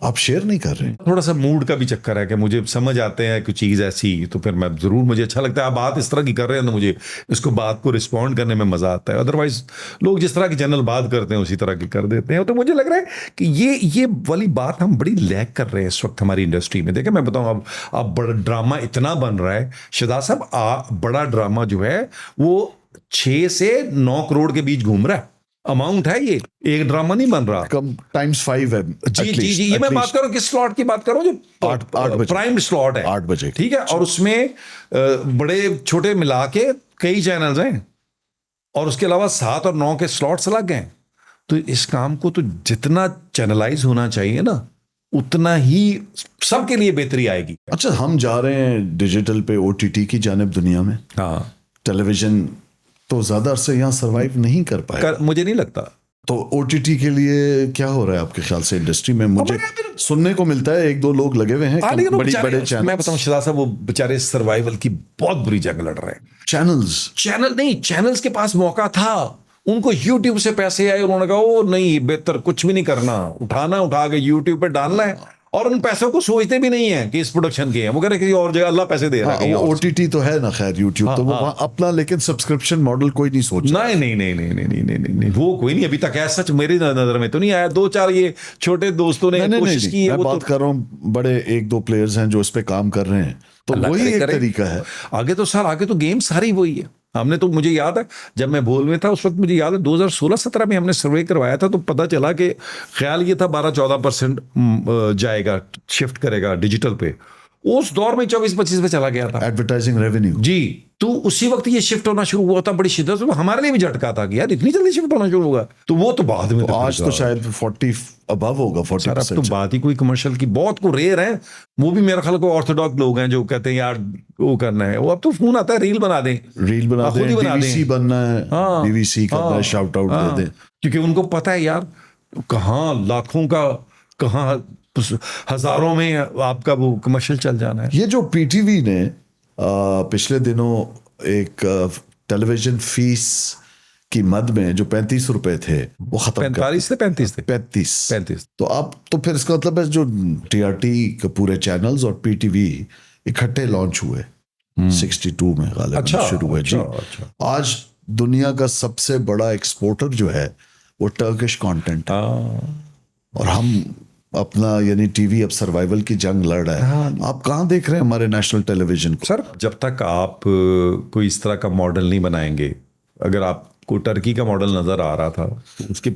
आप शेयर नहीं कर रहे। थोड़ा सा मूड का भी चक्कर है कि मुझे समझ आते हैं कुछ चीज़ ऐसी, तो फिर मैं जरूर, मुझे अच्छा लगता है। आप बात इस तरह की कर रहे हैं तो मुझे इसको बात को रिस्पॉन्ड करने में मजा आता है। अदरवाइज लोग जिस तरह की जनरल बात करते हैं उसी तरह की कर देते हैं। तो मुझे लग रहा है कि ये वाली बात हम बड़ी लैग कर रहे हैं इस वक्त हमारी इंडस्ट्री में। देखिए मैं बताऊँ, अब बड़ा ड्रामा इतना बन रहा है शहजाद साहब, बड़ा ड्रामा जो है वो 6 से 9 करोड़ के बीच घूम रहा है। अमाउंट है, ये एक ड्रामा नहीं बन रहा। कम टाइम्स 5 है। जी जी जी, ये मैं बात कर रहा हूँ किस स्लॉट की बात कर रहा हूँ, जो 8 बजे प्राइम स्लॉट है 8 बजे। ठीक है, और उसमें बड़े छोटे मिला के कई चैनल्स हैं, और उसके अलावा 7 और 9 के स्लॉट्स अलग हैं। तो इस काम को तो जितना चैनलाइज होना चाहिए ना, उतना ही सबके लिए बेहतरी आएगी। अच्छा, हम जा रहे हैं डिजिटल पे, ओटीटी की जानिब दुनिया में। हाँ, टेलीविजन तो ज्यादा अरसे यहाँ सरवाइव नहीं कर पाएगा। मुझे नहीं लगता। तो ओटीटी के लिए क्या हो रहा है आपके ख्याल से इंडस्ट्री में? मुझे सुनने को मिलता है 1-2 लोग लगे हुए हैं, बड़े बड़े मैं चैनल। बताऊं शिदा साहब, वो बेचारे सर्वाइवल की बहुत बुरी जंग लड़ रहे हैं। चैनल्स के पास मौका था, उनको यूट्यूब से पैसे आए, उन्होंने कहा ओ नहीं, बेहतर कुछ भी नहीं करना, उठा के यूट्यूब पे डालना है, और उन पैसों को सोचते भी नहीं है कि इस प्रोडक्शन के हैं, वो कह रहे किसी और जगह अल्लाह पैसे दे रहा है। वो ओटीटी तो है ना, खैर यूट्यूब तो वो वहाँ अपना, लेकिन सब्सक्रिप्शन मॉडल कोई नहीं सोच रहा। नहीं, वो कोई नहीं अभी तक है, सच मेरी नजर में तो नहीं आया। 2-4 ये छोटे दोस्तों ने कोशिश की है। मैं वो बात कर रहा हूँ बड़े 1-2 प्लेयर्स हैं जो इस पे काम कर रहे हैं, तो वही एक तरीका है। आगे तो गेम सारी वही है। हमने तो, मुझे याद है जब मैं बोल में था उस वक्त, मुझे याद है 2016-17 में हमने सर्वे करवाया था, तो पता चला कि ख्याल ये था 12-14% जाएगा, शिफ्ट करेगा डिजिटल पे। उस दौर में 24-25 पे चला गया था एडवर्टाइजिंग रेवेन्यू। जी, तो उसी वक्त ये शिफ्ट होना शुरू हुआ था बड़ी शिद्दत से। हमारे लिए भी झटका था कि यार इतनी जल्दी शिफ्ट होना शुरू होगा, तो वो तो बाद में। तो आज तो शायद 40 अबव होगा, 40%। अब तो बात ही कोई कमर्शियल की, बहुत को रेयर है, वो भी मेरे ख्याल को ऑर्थोडॉक्स लोग हैं जो कहते हैं यार वो करना है। वो अब तो फोन आता है, रील बना दें, डीवीसी बनना है, डीवीसी करना है, शाउट आउट दे दें, क्योंकि उनको पता है यार कहाँ लाखों का, कहाँ हजारों में आपका वो कमर्शियल चल जाना है। ये जो पीटीवी ने पिछले दिनों एक टेलीविजन फीस की मद में जो 35 रुपए थे वो खत्म 45 से 35 थे 35। तो आप, तो फिर इसका मतलब है जो टीआरटी के पूरे चैनल्स और पीटीवी इकट्ठे लॉन्च हुए 62 में गालिबन शुरू हुए। जी, आज दुनिया का सबसे बड़ा एक्सपोर्टर जो है वो टर्किश कंटेंट, और हम अपना यानी टीवी अब सर्वाइवल की जंग लड़ रहा है। आप कहाँ देख रहे हैं हमारे नेशनल टेलीविजन को? सर, जब तक आप कोई इस तरह का मॉडल नहीं बनाएंगे, अगर आपको टर्की का मॉडल नजर आ रहा था, तो उसकी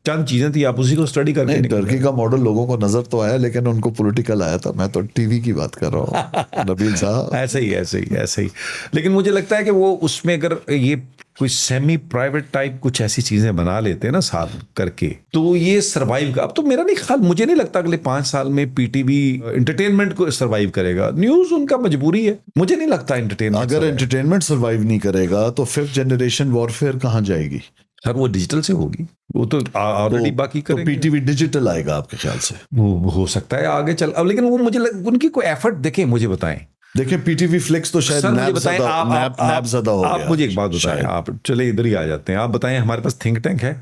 चंद चीजें थी, आप उसी को स्टडी करके टर्की का मॉडल लोगों को नजर तो आया, लेकिन उनको पॉलिटिकल आया था। मैं तो टीवी की बात कर रहा हूँ नबील साहब। ऐसे ही। लेकिन मुझे लगता है कि वो उसमें अगर ये कोई सेमी प्राइवेट टाइप कुछ ऐसी चीजें बना लेते हैं ना साथ करके, तो ये सरवाइव का, अब तो मेरा नहीं ख्याल, मुझे नहीं लगता अगले 5 साल में पीटीवी एंटरटेनमेंट को सरवाइव करेगा। न्यूज उनका मजबूरी है, मुझे नहीं लगता एंटरटेनमेंट। अगर एंटरटेनमेंट सरवाइव नहीं करेगा तो 5th जनरेशन वॉरफेयर कहाँ जाएगी? सर, वो डिजिटल से होगी, वो तो ऑलरेडी बाकी करेंगे। तो पीटीवी डिजिटल आएगा आपके ख्याल से? वो हो सकता है आगे चल, अब लेकिन वो मुझे उनकी कोई एफर्ट देखें, मुझे बताएं। देखिए पीटीवी फ्लिक्स तो शायद नैब ज़्यादा हो गया। आप मुझे एक बात बताएं, आप चले इधर ही आ जाते हैं, आप बताएं हमारे पास थिंक टैंक है?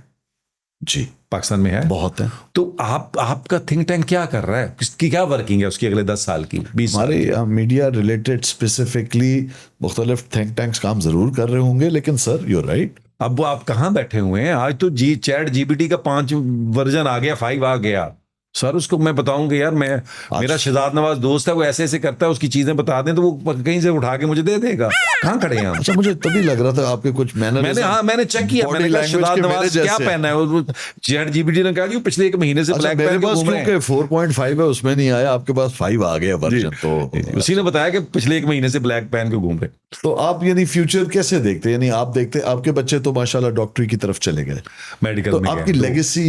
जी, पाकिस्तान में है, बहुत है। तो आपका थिंक टैंक क्या कर रहा है, किसकी क्या वर्किंग है उसकी अगले 10 साल की, 20 साल की? हमारे मीडिया रिलेटेड स्पेसिफिकली मुख्तलिफ थिंक टैंक्स काम जरूर कर रहे होंगे, लेकिन सर यू राइट, अब वो आप कहाँ बैठे हुए हैं? आज तो चैट जीपीटी का 5 वर्जन आ गया, 5 आ गया सर। उसको मैं बताऊंगा यार, मेरा शहजाद नवाज दोस्त है, वो ऐसे ऐसे करता है, उसकी चीजें बता दें तो वो कहीं से उठा के मुझे दे देगा। कहाँ खड़े हैं हम? अच्छा, मुझे तभी लग रहा था आपके कुछ मैंने चेक किया, मैंने कहा शहजाद नवाज क्या पहना है, चैट जीपीटी ने कहा कि पिछले 1 महीने से ब्लैक पहन के घूम रहे हैं। 4.5 है उसमें नहीं आया, आपके पास 5 आ गया वर्जन, तो उसी ने बताया कि पिछले 1 महीने से ब्लैक पहन के घूम रहे। तो आप यानी फ्यूचर कैसे देखते हैं? यानी आप देखते, आपके बच्चे तो माशाल्लाह डॉक्टरी की तरफ चले गए, मेडिकल में, आपकी लेगेसी?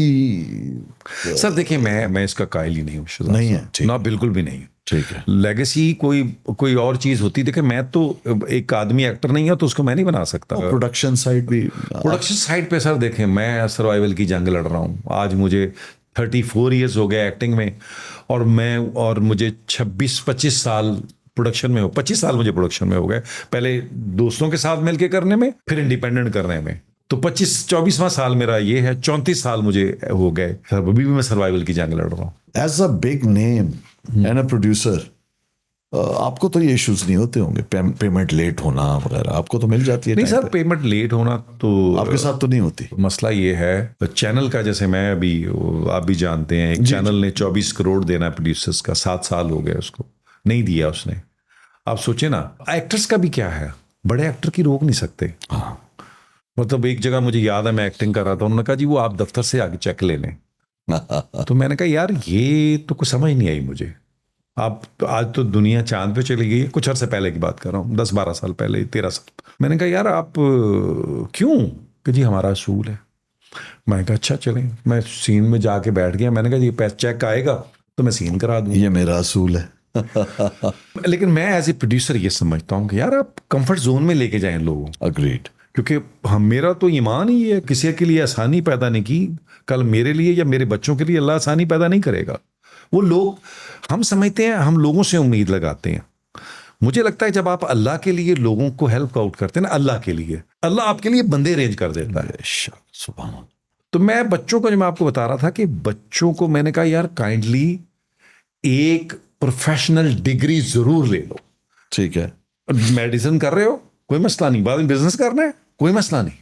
सर देखिए, मैं इसका कायल ही नहीं हूँ, नहीं है, ना बिल्कुल भी नहीं। ठीक है, लेगेसी कोई और चीज होती। देखिए, मैं तो एक आदमी एक्टर नहीं है, तो उसको मैं नहीं बना सकता। प्रोडक्शन साइड भी, प्रोडक्शन साइड पे सर देखें, मैं सर्वाइवल की जंग लड़ रहा हूँ। आज मुझे 34 ईयर्स हो गए एक्टिंग में, और मुझे 26-25 साल प्रोडक्शन में 25 साल मुझे प्रोडक्शन में हो गए। पहले दोस्तों के साथ मिलके करने में, फिर इंडिपेंडेंट करने में, तो 24वां साल मेरा ये है। 34 साल मुझे हो गए, अभी भी मैं सर्वाइवल की जंग लड़ रहा हूँ। As a big name and a producer, आपको तो ये इश्यूज नहीं होते होंगे, पेमेंट लेट होना वगैरह आपको तो मिल जाती है? नहीं सर, पेमेंट लेट होना तो आपके साथ तो नहीं होती। मसला ये है चैनल का, जैसे मैं अभी, आप भी जानते हैं, एक चैनल ने 24 करोड़ देना प्रोड्यूसर्स का, 7 साल हो गए उसको, नहीं दिया उसने। आप सोचे ना, एक्टर्स का भी क्या है, बड़े एक्टर की रोक नहीं सकते। मतलब एक जगह मुझे याद है मैं एक्टिंग कर रहा था, उन्होंने कहा जी वो आप दफ्तर से आके चेक ले लें। तो मैंने कहा यार ये तो कुछ समझ नहीं आई मुझे। आप तो आज तो दुनिया चांद पे चली गई है, कुछ अर्से पहले की बात कर रहा हूँ, 10-12 साल पहले, 13 साल। मैंने कहा यार आप क्यों? कि जी हमारा असूल है। मैंने कहा अच्छा चलें। मैं सीन में जाके बैठ गया, मैंने कहा जी पैसा चेक आएगा तो मैं सीन करा दूँ। ये मेरा असूल है। लेकिन मैं एज ए प्रोड्यूसर ये समझता हूँ कि यार आप कंफर्ट जोन में लेके जाएं लोगों, अग्रीड। क्योंकि हम मेरा तो ईमान ही है, किसी के लिए आसानी पैदा नहीं की, कल मेरे लिए या मेरे बच्चों के लिए अल्लाह आसानी पैदा नहीं करेगा। वो लोग, हम समझते हैं हम लोगों से उम्मीद लगाते हैं। मुझे लगता है जब आप अल्लाह के लिए लोगों को हेल्प आउट करते हैं ना, अल्लाह के लिए, अल्लाह आपके लिए बंदे अरेंज कर देता है। सुभान अल्लाह। तो मैं बच्चों को, जो मैं आपको बता रहा था कि बच्चों को मैंने कहा यार काइंडली एक प्रोफेशनल डिग्री जरूर ले लो। ठीक है, मेडिसिन कर रहे हो कोई मसला नहीं, बाद में बिजनेस करना है कोई मसला नहीं,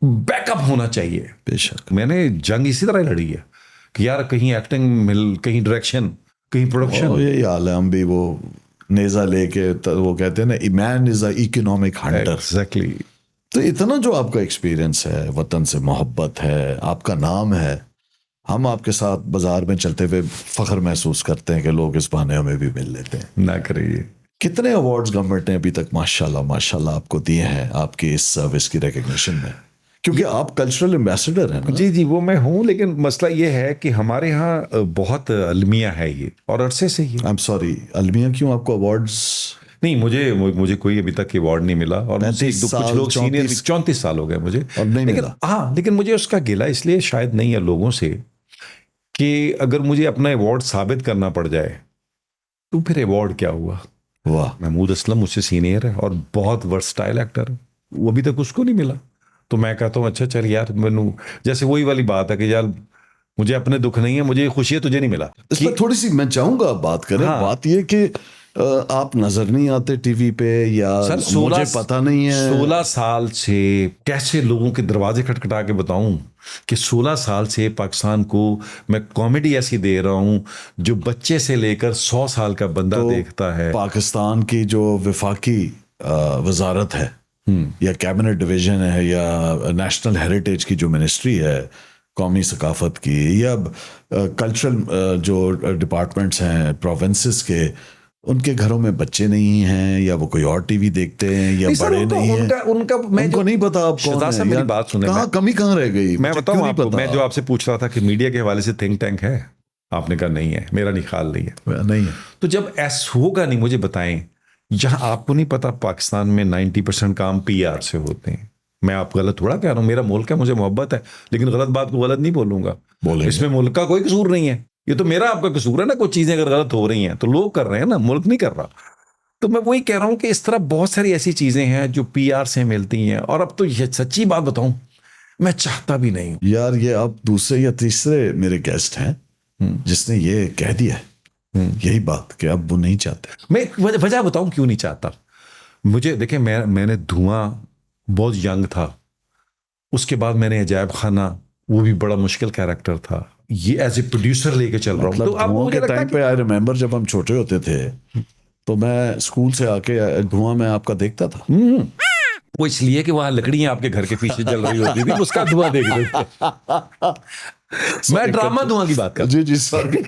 बैकअप होना चाहिए। बेशक। मैंने जंग इसी तरह लड़ी है कि यार कहीं एक्टिंग मिल, कहीं डायरेक्शन, कहीं प्रोडक्शन। यही हाल है, हम भी वो नेजा लेके वो कहते हैं ना, man is a economic Hunter. Exactly. तो इतना जो आपका एक्सपीरियंस है, वतन से मोहब्बत है, आपका नाम है, हम आपके साथ बाजार में चलते हुए फख्र महसूस करते हैं कि लोग इस बहाने हमें भी मिल लेते हैं। ना करिए। कितने अवार्ड्स गवर्नमेंट ने अभी तक माशाल्लाह माशाल्लाह आपको दिए हैं आपकी इस सर्विस की रिकग्निशन में? क्योंकि आप कल्चरल एम्बेसडर हैं ना। जी जी वो मैं हूँ, लेकिन मसला ये है कि हमारे यहाँ बहुत अलमिया है ये, और अरसे से ही। आई एम सॉरी, अलमिया क्यों आपको अवार्ड्स? नहीं, मुझे कोई अभी तक अवार्ड नहीं मिला, और मुझसे कुछ लोग सीनियर, 34 साल हो गए मुझे, और नहीं लेकिन मिला। हाँ, लेकिन मुझे उसका गिला इसलिए शायद नहीं है लोगों से कि अगर मुझे अपना अवार्ड साबित करना पड़ जाए तो फिर अवार्ड क्या हुआ। वाह। महमूद असलम मुझसे सीनियर है और बहुत वर्सटाइल एक्टर है, वो अभी तक उसको नहीं मिला। तो मैं कहता हूँ अच्छा चल यार, मैनू जैसे वही वाली बात है कि यार मुझे अपने दुख नहीं है, मुझे खुशी है तुझे नहीं मिला। इस पर थोड़ी सी मैं चाहूंगा बात करें। हाँ। बात ये कि आप नजर नहीं आते टीवी पे, या सर मुझे पता नहीं है। 16 साल से कैसे लोगों के दरवाजे खटखटा के बताऊं कि 16 साल से पाकिस्तान को मैं कॉमेडी ऐसी दे रहा हूं जो बच्चे से लेकर 100 साल का बंदा तो देखता है। पाकिस्तान की जो वफाकी वजारत है या कैबिनेट डिवीजन है या नेशनल हेरिटेज की जो मिनिस्ट्री है, कौमी सकाफत की, या कल्चरल जो डिपार्टमेंट्स हैं प्रोविंसेस के, उनके घरों में बच्चे नहीं हैं, या वो कोई और टीवी देखते हैं, या नहीं सर, बड़े नहीं हैं। उनका मैं उनको नहीं पता आप कौन शहजाद साहब है, मेरी या बात सुने, कहाँ कमी कहाँ रह गई, मैं मुझे बताऊं क्यों नहीं आपको, पता? मैं जो आपसे पूछ रहा था कि मीडिया के हवाले से थिंक टैंक है, आपने कहा नहीं है, मेरा नहीं ख्याल नहीं है। नहीं है। तो जब ऐसा होगा नहीं, मुझे बताएं, जहां आपको नहीं पता पाकिस्तान में 90% काम पीआर से होते हैं। मैं आप गलत थोड़ा कह रहा हूं, मेरा मुल्क है, मुझे मोहब्बत है, लेकिन गलत बात को गलत नहीं बोलूंगा। बोलेंगे। इसमें मुल्क का कोई कसूर नहीं है, ये तो मेरा आपका कसूर है ना। कुछ चीजें अगर गलत हो रही हैं तो लोग कर रहे हैं ना, मुल्क नहीं कर रहा। तो मैं वही कह रहा हूं कि इस तरह बहुत सारी ऐसी चीजें हैं जो पीआर से मिलती हैं। और अब तो ये सच्ची बात बताऊं, मैं चाहता भी नहीं हूं। यार ये आप दूसरे या तीसरे मेरे गेस्ट हैं जिसने ये कह दिया है यही बात कि अब वो नहीं चाहते। मैं वजह बताऊं क्यों नहीं चाहता। मुझे देखें, मैंने धुआं बहुत यंग था, उसके बाद मैंने अजायब खाना, वो भी बड़ा मुश्किल कैरेक्टर था, ये एज ए प्रोड्यूसर लेके चल रहा हूं। मतलब तो अब धुआं मुझे के लगता है टाइम पे आई रिमेम्बर जब हम छोटे होते थे तो मैं स्कूल से आके धुआं में आपका देखता था। वो इसलिए कि वहां लकड़ियां आपके घर के पीछे जल रही होती थी, उसका धुआं देख रहे थे। मैं ड्रामा धुआं की बात कर। जी जी सॉरी।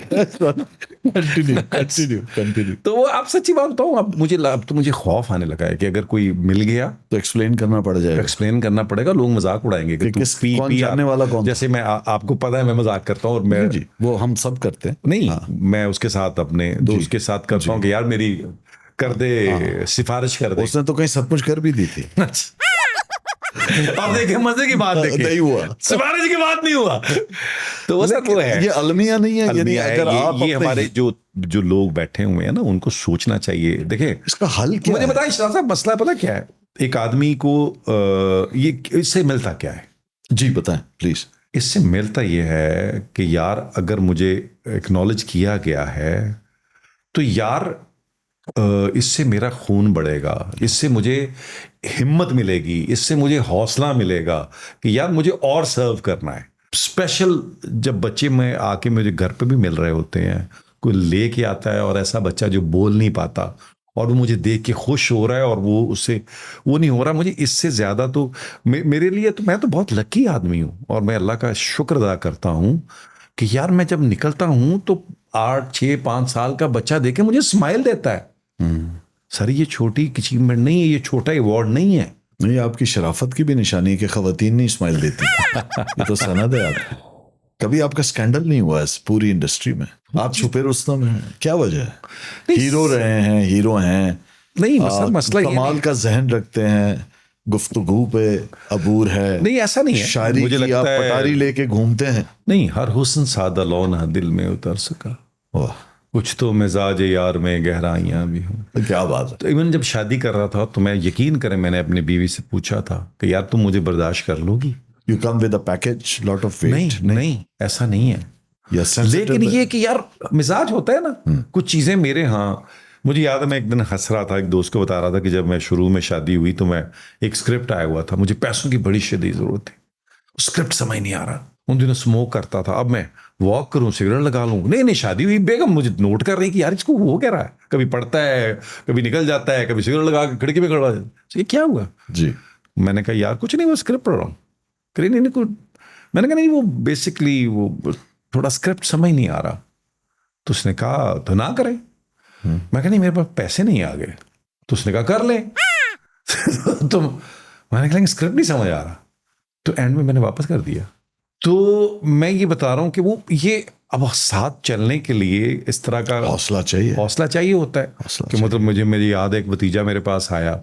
कंटिन्यू। तो वो आप सच्ची बात बताऊं, अब तो मुझे खौफ आने लगा है कि अगर कोई मिल गया तो एक्सप्लेन करना पड़ जाएगा। एक्सप्लेन करना पड़ेगा, लोग मजाक उड़ाएंगे कि किस कौन जानने वाला कौन। जैसे मैं आपको पता है मैं मजाक करता हूँ, और मैं जी वो हम सब करते हैं। नहीं, मैं उसके साथ अपने दोस्त के साथ करता हूँ कि यार मेरी कर दे, सिफारिश कर दे। उसने तो कहीं सचमुच कर भी दी थी। आप देखे, मजे की बात देखे, नहीं हुआ, सिफारिश की बात नहीं हुआ। तो वो सर वो है, ये अलमिया नहीं है। यानी अगर आप ये हमारे जो लोग बैठे हुए हैं ना, उनको सोचना चाहिए। देखे इसका हल क्या मुझे है? बताइए शाह साहब, मसला पता क्या है, एक आदमी को ये इससे मिलता क्या है? जी बताएं प्लीज। इससे मिलता ये है कि यार अगर मुझे एक्नॉलेज किया गया है तो यार इससे मेरा खून बढ़ेगा, इससे मुझे हिम्मत मिलेगी, इससे मुझे हौसला मिलेगा कि यार मुझे और सर्व करना है। स्पेशल जब बच्चे में आके मुझे घर पे भी मिल रहे होते हैं, कोई लेके आता है और ऐसा बच्चा जो बोल नहीं पाता, और वो मुझे देख के खुश हो रहा है और वो उससे वो नहीं हो रहा, मुझे इससे ज़्यादा तो मेरे लिए तो मैं तो बहुत लकी आदमी हूँ और मैं अल्लाह का शुक्र अदा करता हूँ कि यार मैं जब निकलता हूँ तो 8, 6, 5 साल का बच्चा देखे मुझे स्माइल देता है। सर ये छोटी अचीवमेंट नहीं है, ये छोटा अवार्ड नहीं है। नहीं, आपकी शराफत की भी निशानी है कि खवातीन नहीं स्माइल देती। ये तो सनद है आपकी। कभी आपका स्कैंडल नहीं हुआ इस पूरी इंडस्ट्री में? आप छुपे रुस्तम हैं, क्या वजह है? हीरो रहे हैं, हीरो हैं, नहीं मसला कमाल का जहन रखते हैं, गुफ्तगू पे अबूर है, नहीं ऐसा नहीं है, शायरी मुझे की आप लगता है पटारी लेके घूमते हैं। नहीं, हर हुस्न सादा लौना दिल में उतर सका, वाह, कुछ तो मिजाज यार में गहराइयां भी हूँ। तो क्या बात है। तो इवन जब शादी कर रहा था तो मैं यकीन करें मैंने अपनी बीवी से पूछा था कि यार तुम मुझे बर्दाश्त कर लोगी? You come with a package, lot of weight? नहीं ऐसा नहीं है, Yes, लेकिन ये कि यार मिजाज होता है ना, कुछ चीजें मेरे यहाँ, मुझे याद है मैं एक दिन हंस रहा था, एक दोस्त को बता रहा था कि जब मैं शुरू में शादी हुई तो मैं एक स्क्रिप्ट आया हुआ था, मुझे पैसों की बड़ी शदीद जरूरत थी, स्क्रिप्ट समझ नहीं आ रहा। उन दिनों स्मोक करता था, अब मैं वॉक करूं, सिगरेट लगा लूं, नहीं शादी हुई, बेगम मुझे नोट कर रही कि यार इसको हो क्या रहा है, कभी पढ़ता है, कभी निकल जाता है, कभी सिगरेट लगा के खिड़की में खड़ा, ये क्या हुआ जी? मैंने कहा यार कुछ नहीं, वो स्क्रिप्ट पढ़ रहा हूँ। कहीं नहीं कुछ, मैंने कहा नहीं वो बेसिकली वो थोड़ा स्क्रिप्ट समझ नहीं आ रहा। तो उसने कहा तो ना करें। मैं कहा नहीं मेरे पास पैसे नहीं आ गए। तो उसने कहा कर ले। तो मैंने कहा स्क्रिप्ट नहीं समझ आ रहा, तो एंड में मैंने वापस कर दिया। तो मैं ये बता रहा हूँ कि वो ये अब साथ चलने के लिए इस तरह का हौसला चाहिए, हौसला चाहिए होता है कि मतलब मुझे याद है एक भतीजा मेरे पास आया,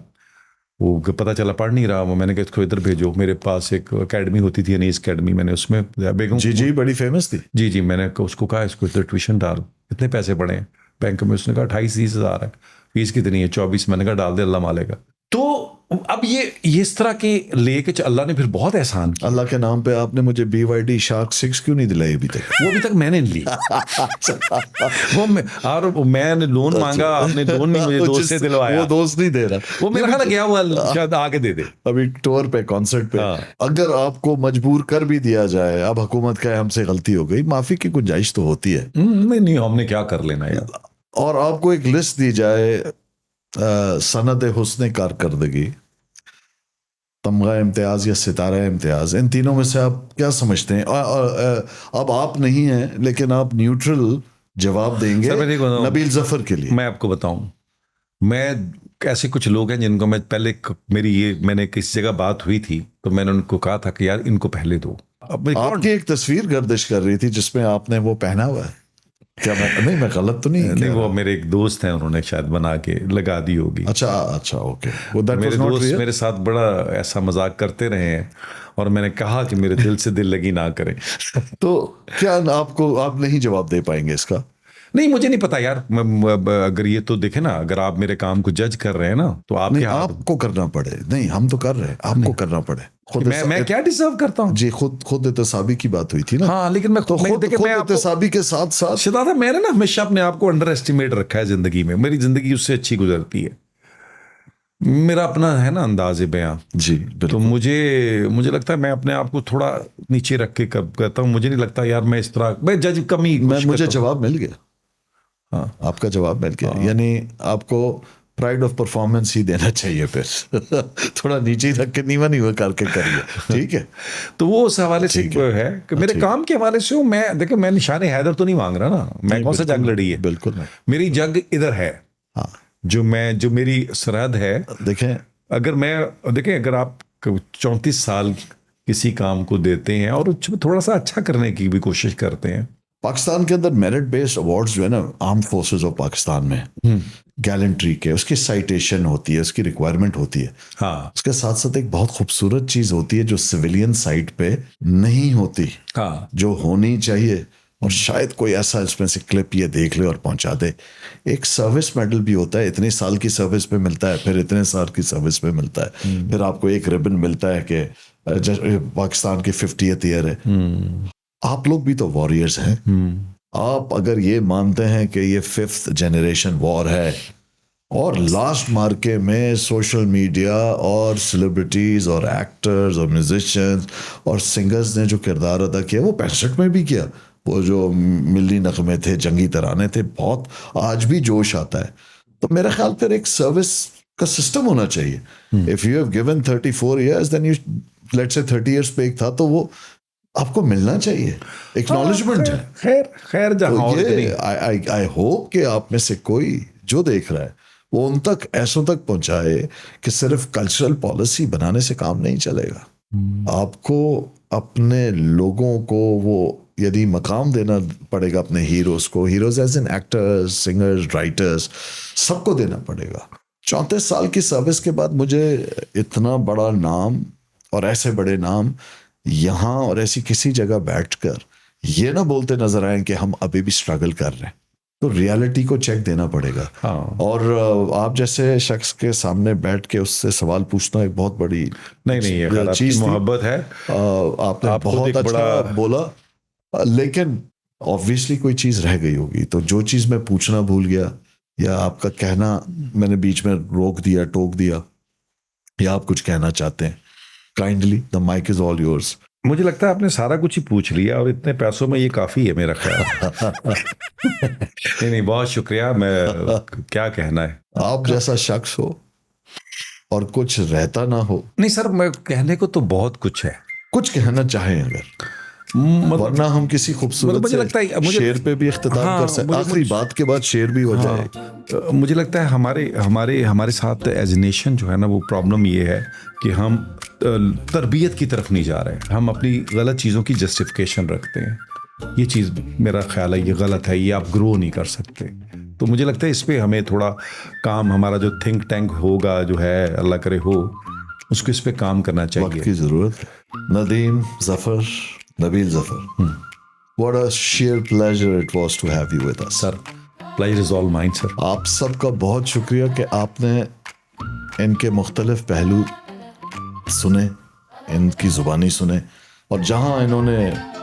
वो पता चला पढ़ नहीं रहा वो, मैंने कहा इसको इधर भेजो, मेरे पास एक एकेडमी होती थी अनीस एकेडमी, मैंने उसमें बेगम जी बड़ी फेमस थी जी, मैंने उसको कहा इसको इधर ट्यूशन डाल, कितने पैसे पड़े हैं बैंक में? उसने कहा 28-30 हज़ार है, फीस कितनी है? 24। मैंने कहा डाल दे, अल्लाह मालेगा। तो अब ये इस तरह के लेके अल्लाह ने फिर बहुत एहसान किया। अल्लाह के नाम पे आपने मुझे BYD शार्क 6 क्यों नहीं दिलाई अभी तक? वो अभी तक मैंने ली। और मैंने लोन मांगा, आपने लोन नहीं मुझे दोस्त से दिलवाया, वो दोस्त नहीं दे रहा, वो मेरा ख्याल गया हुआ शायद आगे दे दे अभी टूर पे, कॉन्सर्ट पे। अगर आपको मजबूर कर भी दिया जाए, अब हुकूमत का हमसे गलती हो गई, माफी की गुंजाइश तो होती है। नहीं हमने क्या कर लेना यार। और आपको एक लिस्ट दी जाए, सनद हुस्न कारकर्दगी, तमगा इम्तियाज या सितारा इम्तियाज, इन तीनों में से आप क्या समझते हैं? अब आप नहीं हैं लेकिन आप न्यूट्रल जवाब देंगे नबील जफर के लिए। मैं आपको बताऊं, मैं ऐसे कुछ लोग हैं जिनको मैं पहले मैंने किसी जगह बात हुई थी तो मैंने उनको कहा था कि यार इनको पहले दो। अब आपकी एक तस्वीर गर्दिश कर रही थी जिसमें आपने वो पहना हुआ है, क्या मैं गलत तो नहीं? वो मेरे एक दोस्त हैं, उन्होंने शायद बना के लगा दी होगी। अच्छा ओके। मेरे दोस्त मेरे साथ बड़ा ऐसा मजाक करते रहे हैं और मैंने कहा कि मेरे दिल से दिल लगी ना करें। तो क्या आप नहीं जवाब दे पाएंगे इसका? नहीं मुझे नहीं पता यार, अगर ये तो देखे ना, अगर आप मेरे काम को जज कर रहे हैं ना तो आपको करना पड़े। नहीं हम तो कर रहे हैं, आपको करना पड़े। मैं क्या डिजर्व करता हूँ जी? खुद एहतसाबी की बात हुई थी ना। हाँ लेकिन मैं खुद एहतसाबी के साथ साथ शिदादा, मैंने ना हमेशा अपने आप को अंडर एस्टिमेट रखा है जिंदगी में, मेरी जिंदगी उससे अच्छी गुजरती है, मेरा अपना है ना अंदाज़े बयां जी। तो मुझे लगता है मैं अपने आप को थोड़ा नीचे रख के कहता हूँ, मुझे नहीं लगता यार मैं इस तरह मैं जज कमी। मुझे जवाब मिल गया। हाँ आपका जवाब मिल गया। यानी आपको प्राइड ऑफ परफॉर्मेंस ही देना चाहिए, फिर थोड़ा नीचे रख के नीवा करके करिए, ठीक है? तो वो उस हवाले से है कि मेरे काम के हवाले से मैं देखो, मैं निशान हैदर तो नहीं मांग रहा ना, मैं कौन सा जंग लड़ी है? बिल्कुल नहीं, मेरी जंग इधर है। हाँ जो मेरी सरहद है। देखें अगर आप 34 साल किसी काम को देते हैं और थोड़ा सा अच्छा करने की भी कोशिश करते हैं। पाकिस्तान के अंदर मेरिट बेस्ड अवार्ड्स जो है ना, आर्म्ड फोर्सेस ऑफ पाकिस्तान में गैलेंट्री के, उसकी साइटेशन होती है, उसकी रिक्वायरमेंट होती है। हाँ उसके साथ साथ एक बहुत खूबसूरत चीज होती है जो सिविलियन साइट पे नहीं होती, हाँ जो होनी चाहिए। और शायद कोई ऐसा इसमें से क्लिप ये देख ले और पहुंचा दे। एक सर्विस मेडल भी होता है, इतने साल की सर्विस पे मिलता है, फिर इतने साल की सर्विस पे मिलता है, फिर आपको एक रिबन मिलता है कि पाकिस्तान की 50th ईयर है। आप लोग भी तो वॉरियर्स हैं। आप अगर ये मानते हैं कि ये 5th जनरेशन वॉर है और लास्ट मार्के में सोशल मीडिया और सेलिब्रिटीज और एक्टर्स और म्यूजिशियंस और सिंगर्स ने जो किरदार अदा किया वो 65 में भी किया, वो जो मिली नगमे थे, जंगी तराने थे, बहुत आज भी जोश आता है। तो मेरा ख्याल फिर एक सर्विस का सिस्टम होना चाहिए. If you have given 34 years then you let's say 30 years पे एक था, तो वो आपको मिलना चाहिए. एक्नॉलेजमेंट है. खैर जहाँ तो और ये नहीं। आई होप कि आप में से कोई जो देख रहा है वो उन तक ऐसों तक पहुंचाए कि सिर्फ कल्चरल पॉलिसी बनाने से काम नहीं चलेगा. आपको अपने लोगों को वो यदि मकाम देना पड़ेगा, अपने हीरोज को, heroes as in actors, singers, writers, सबको देना पड़ेगा. 34 साल की सर्विस के बाद मुझे इतना बड़ा नाम और ऐसे बड़े नाम यहाँ और ऐसी किसी जगह बैठकर ये ना बोलते नजर आए कि हम अभी भी स्ट्रगल कर रहे हैं. तो रियलिटी को चेक देना पड़ेगा. हाँ. और आप जैसे शख्स के सामने बैठ के उससे सवाल पूछना एक बहुत बड़ी नहीं ये खैर आपकी चीज थी. मोहब्बत है. आपने आप खुद बहुत एक अच्छा बड़ा- बोला, लेकिन ऑब्वियसली कोई चीज रह गई होगी. तो जो चीज मैं पूछना भूल गया या आपका कहना मैंने बीच में रोक दिया, टोक दिया, या आप कुछ कहना चाहते हैं, kindly the mic is all yours. मुझे लगता है आपने सारा कुछ ही पूछ लिया और इतने पैसों में ये काफी है मेरा ख्याल. नहीं बहुत शुक्रिया. मैं क्या कहना है. आप जैसा शख्स हो और कुछ रहता ना हो, नहीं सर, मैं कहने को तो बहुत कुछ है. कुछ कहना चाहें अगर, मतलब वरना हम किसी खूबसूरत मुझे लगता है से मुझे- शेर पे भी इख्तिताम हाँ, कर सकते. मुझे- आखिरी बात के बाद शेर भी हो जाए. मुझे लगता है हमारे साथ एज नेशन जो है ना, वो प्रॉब्लम ये है कि हम तरबियत की तरफ नहीं जा रहे हैं. हम अपनी गलत चीज़ों की जस्टिफिकेशन रखते हैं. ये चीज़ मेरा ख्याल है ये गलत है. ये आप ग्रो नहीं कर सकते. तो मुझे लगता है इस पे हमें थोड़ा काम, हमारा जो थिंक टैंक होगा जो है, अल्लाह करे हो, उसको इस पे काम करना वक्त चाहिए. की जरूरत है. Nadeem Zafar, Nabeel Zafar, what a sheer pleasure it was to have you with us. Sir pleasure is all mine sir. आप सबका बहुत शुक्रिया कि आपने इनके मुख्तलिफ पहलू सुने, इनकी ज़ुबानी सुने, और जहाँ इन्होंने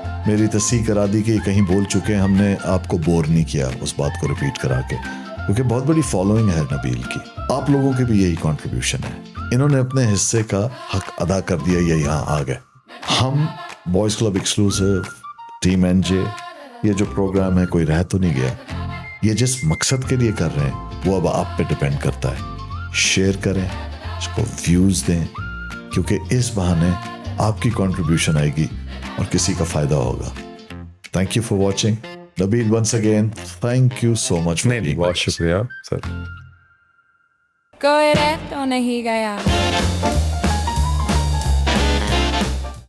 मेरी तस्दीक करा दी कि ये कहीं बोल चुके हैं, हमने आपको बोर नहीं किया उस बात को रिपीट करा के, क्योंकि बहुत बड़ी फॉलोइंग है नबील की. आप लोगों के भी यही कंट्रीब्यूशन है. इन्होंने अपने हिस्से का हक अदा कर दिया, ये यहाँ आ गए. हम boys club exclusive, team NJ, ये जो प्रोग्राम है, कोई रह तो नहीं गया. ये जिस मकसद के लिए कर रहे हैं वो अब आप पे डिपेंड करता है. शेयर करें, इसको व्यूज़ दें, क्योंकि इस बहाने आपकी कंट्रीब्यूशन आएगी और किसी का फ़ायदा होगा. Thank you for watching. Nabeel, once again thank you so much. नहीं बहुत शुक्रिया सर. कोई रह तो नहीं गया.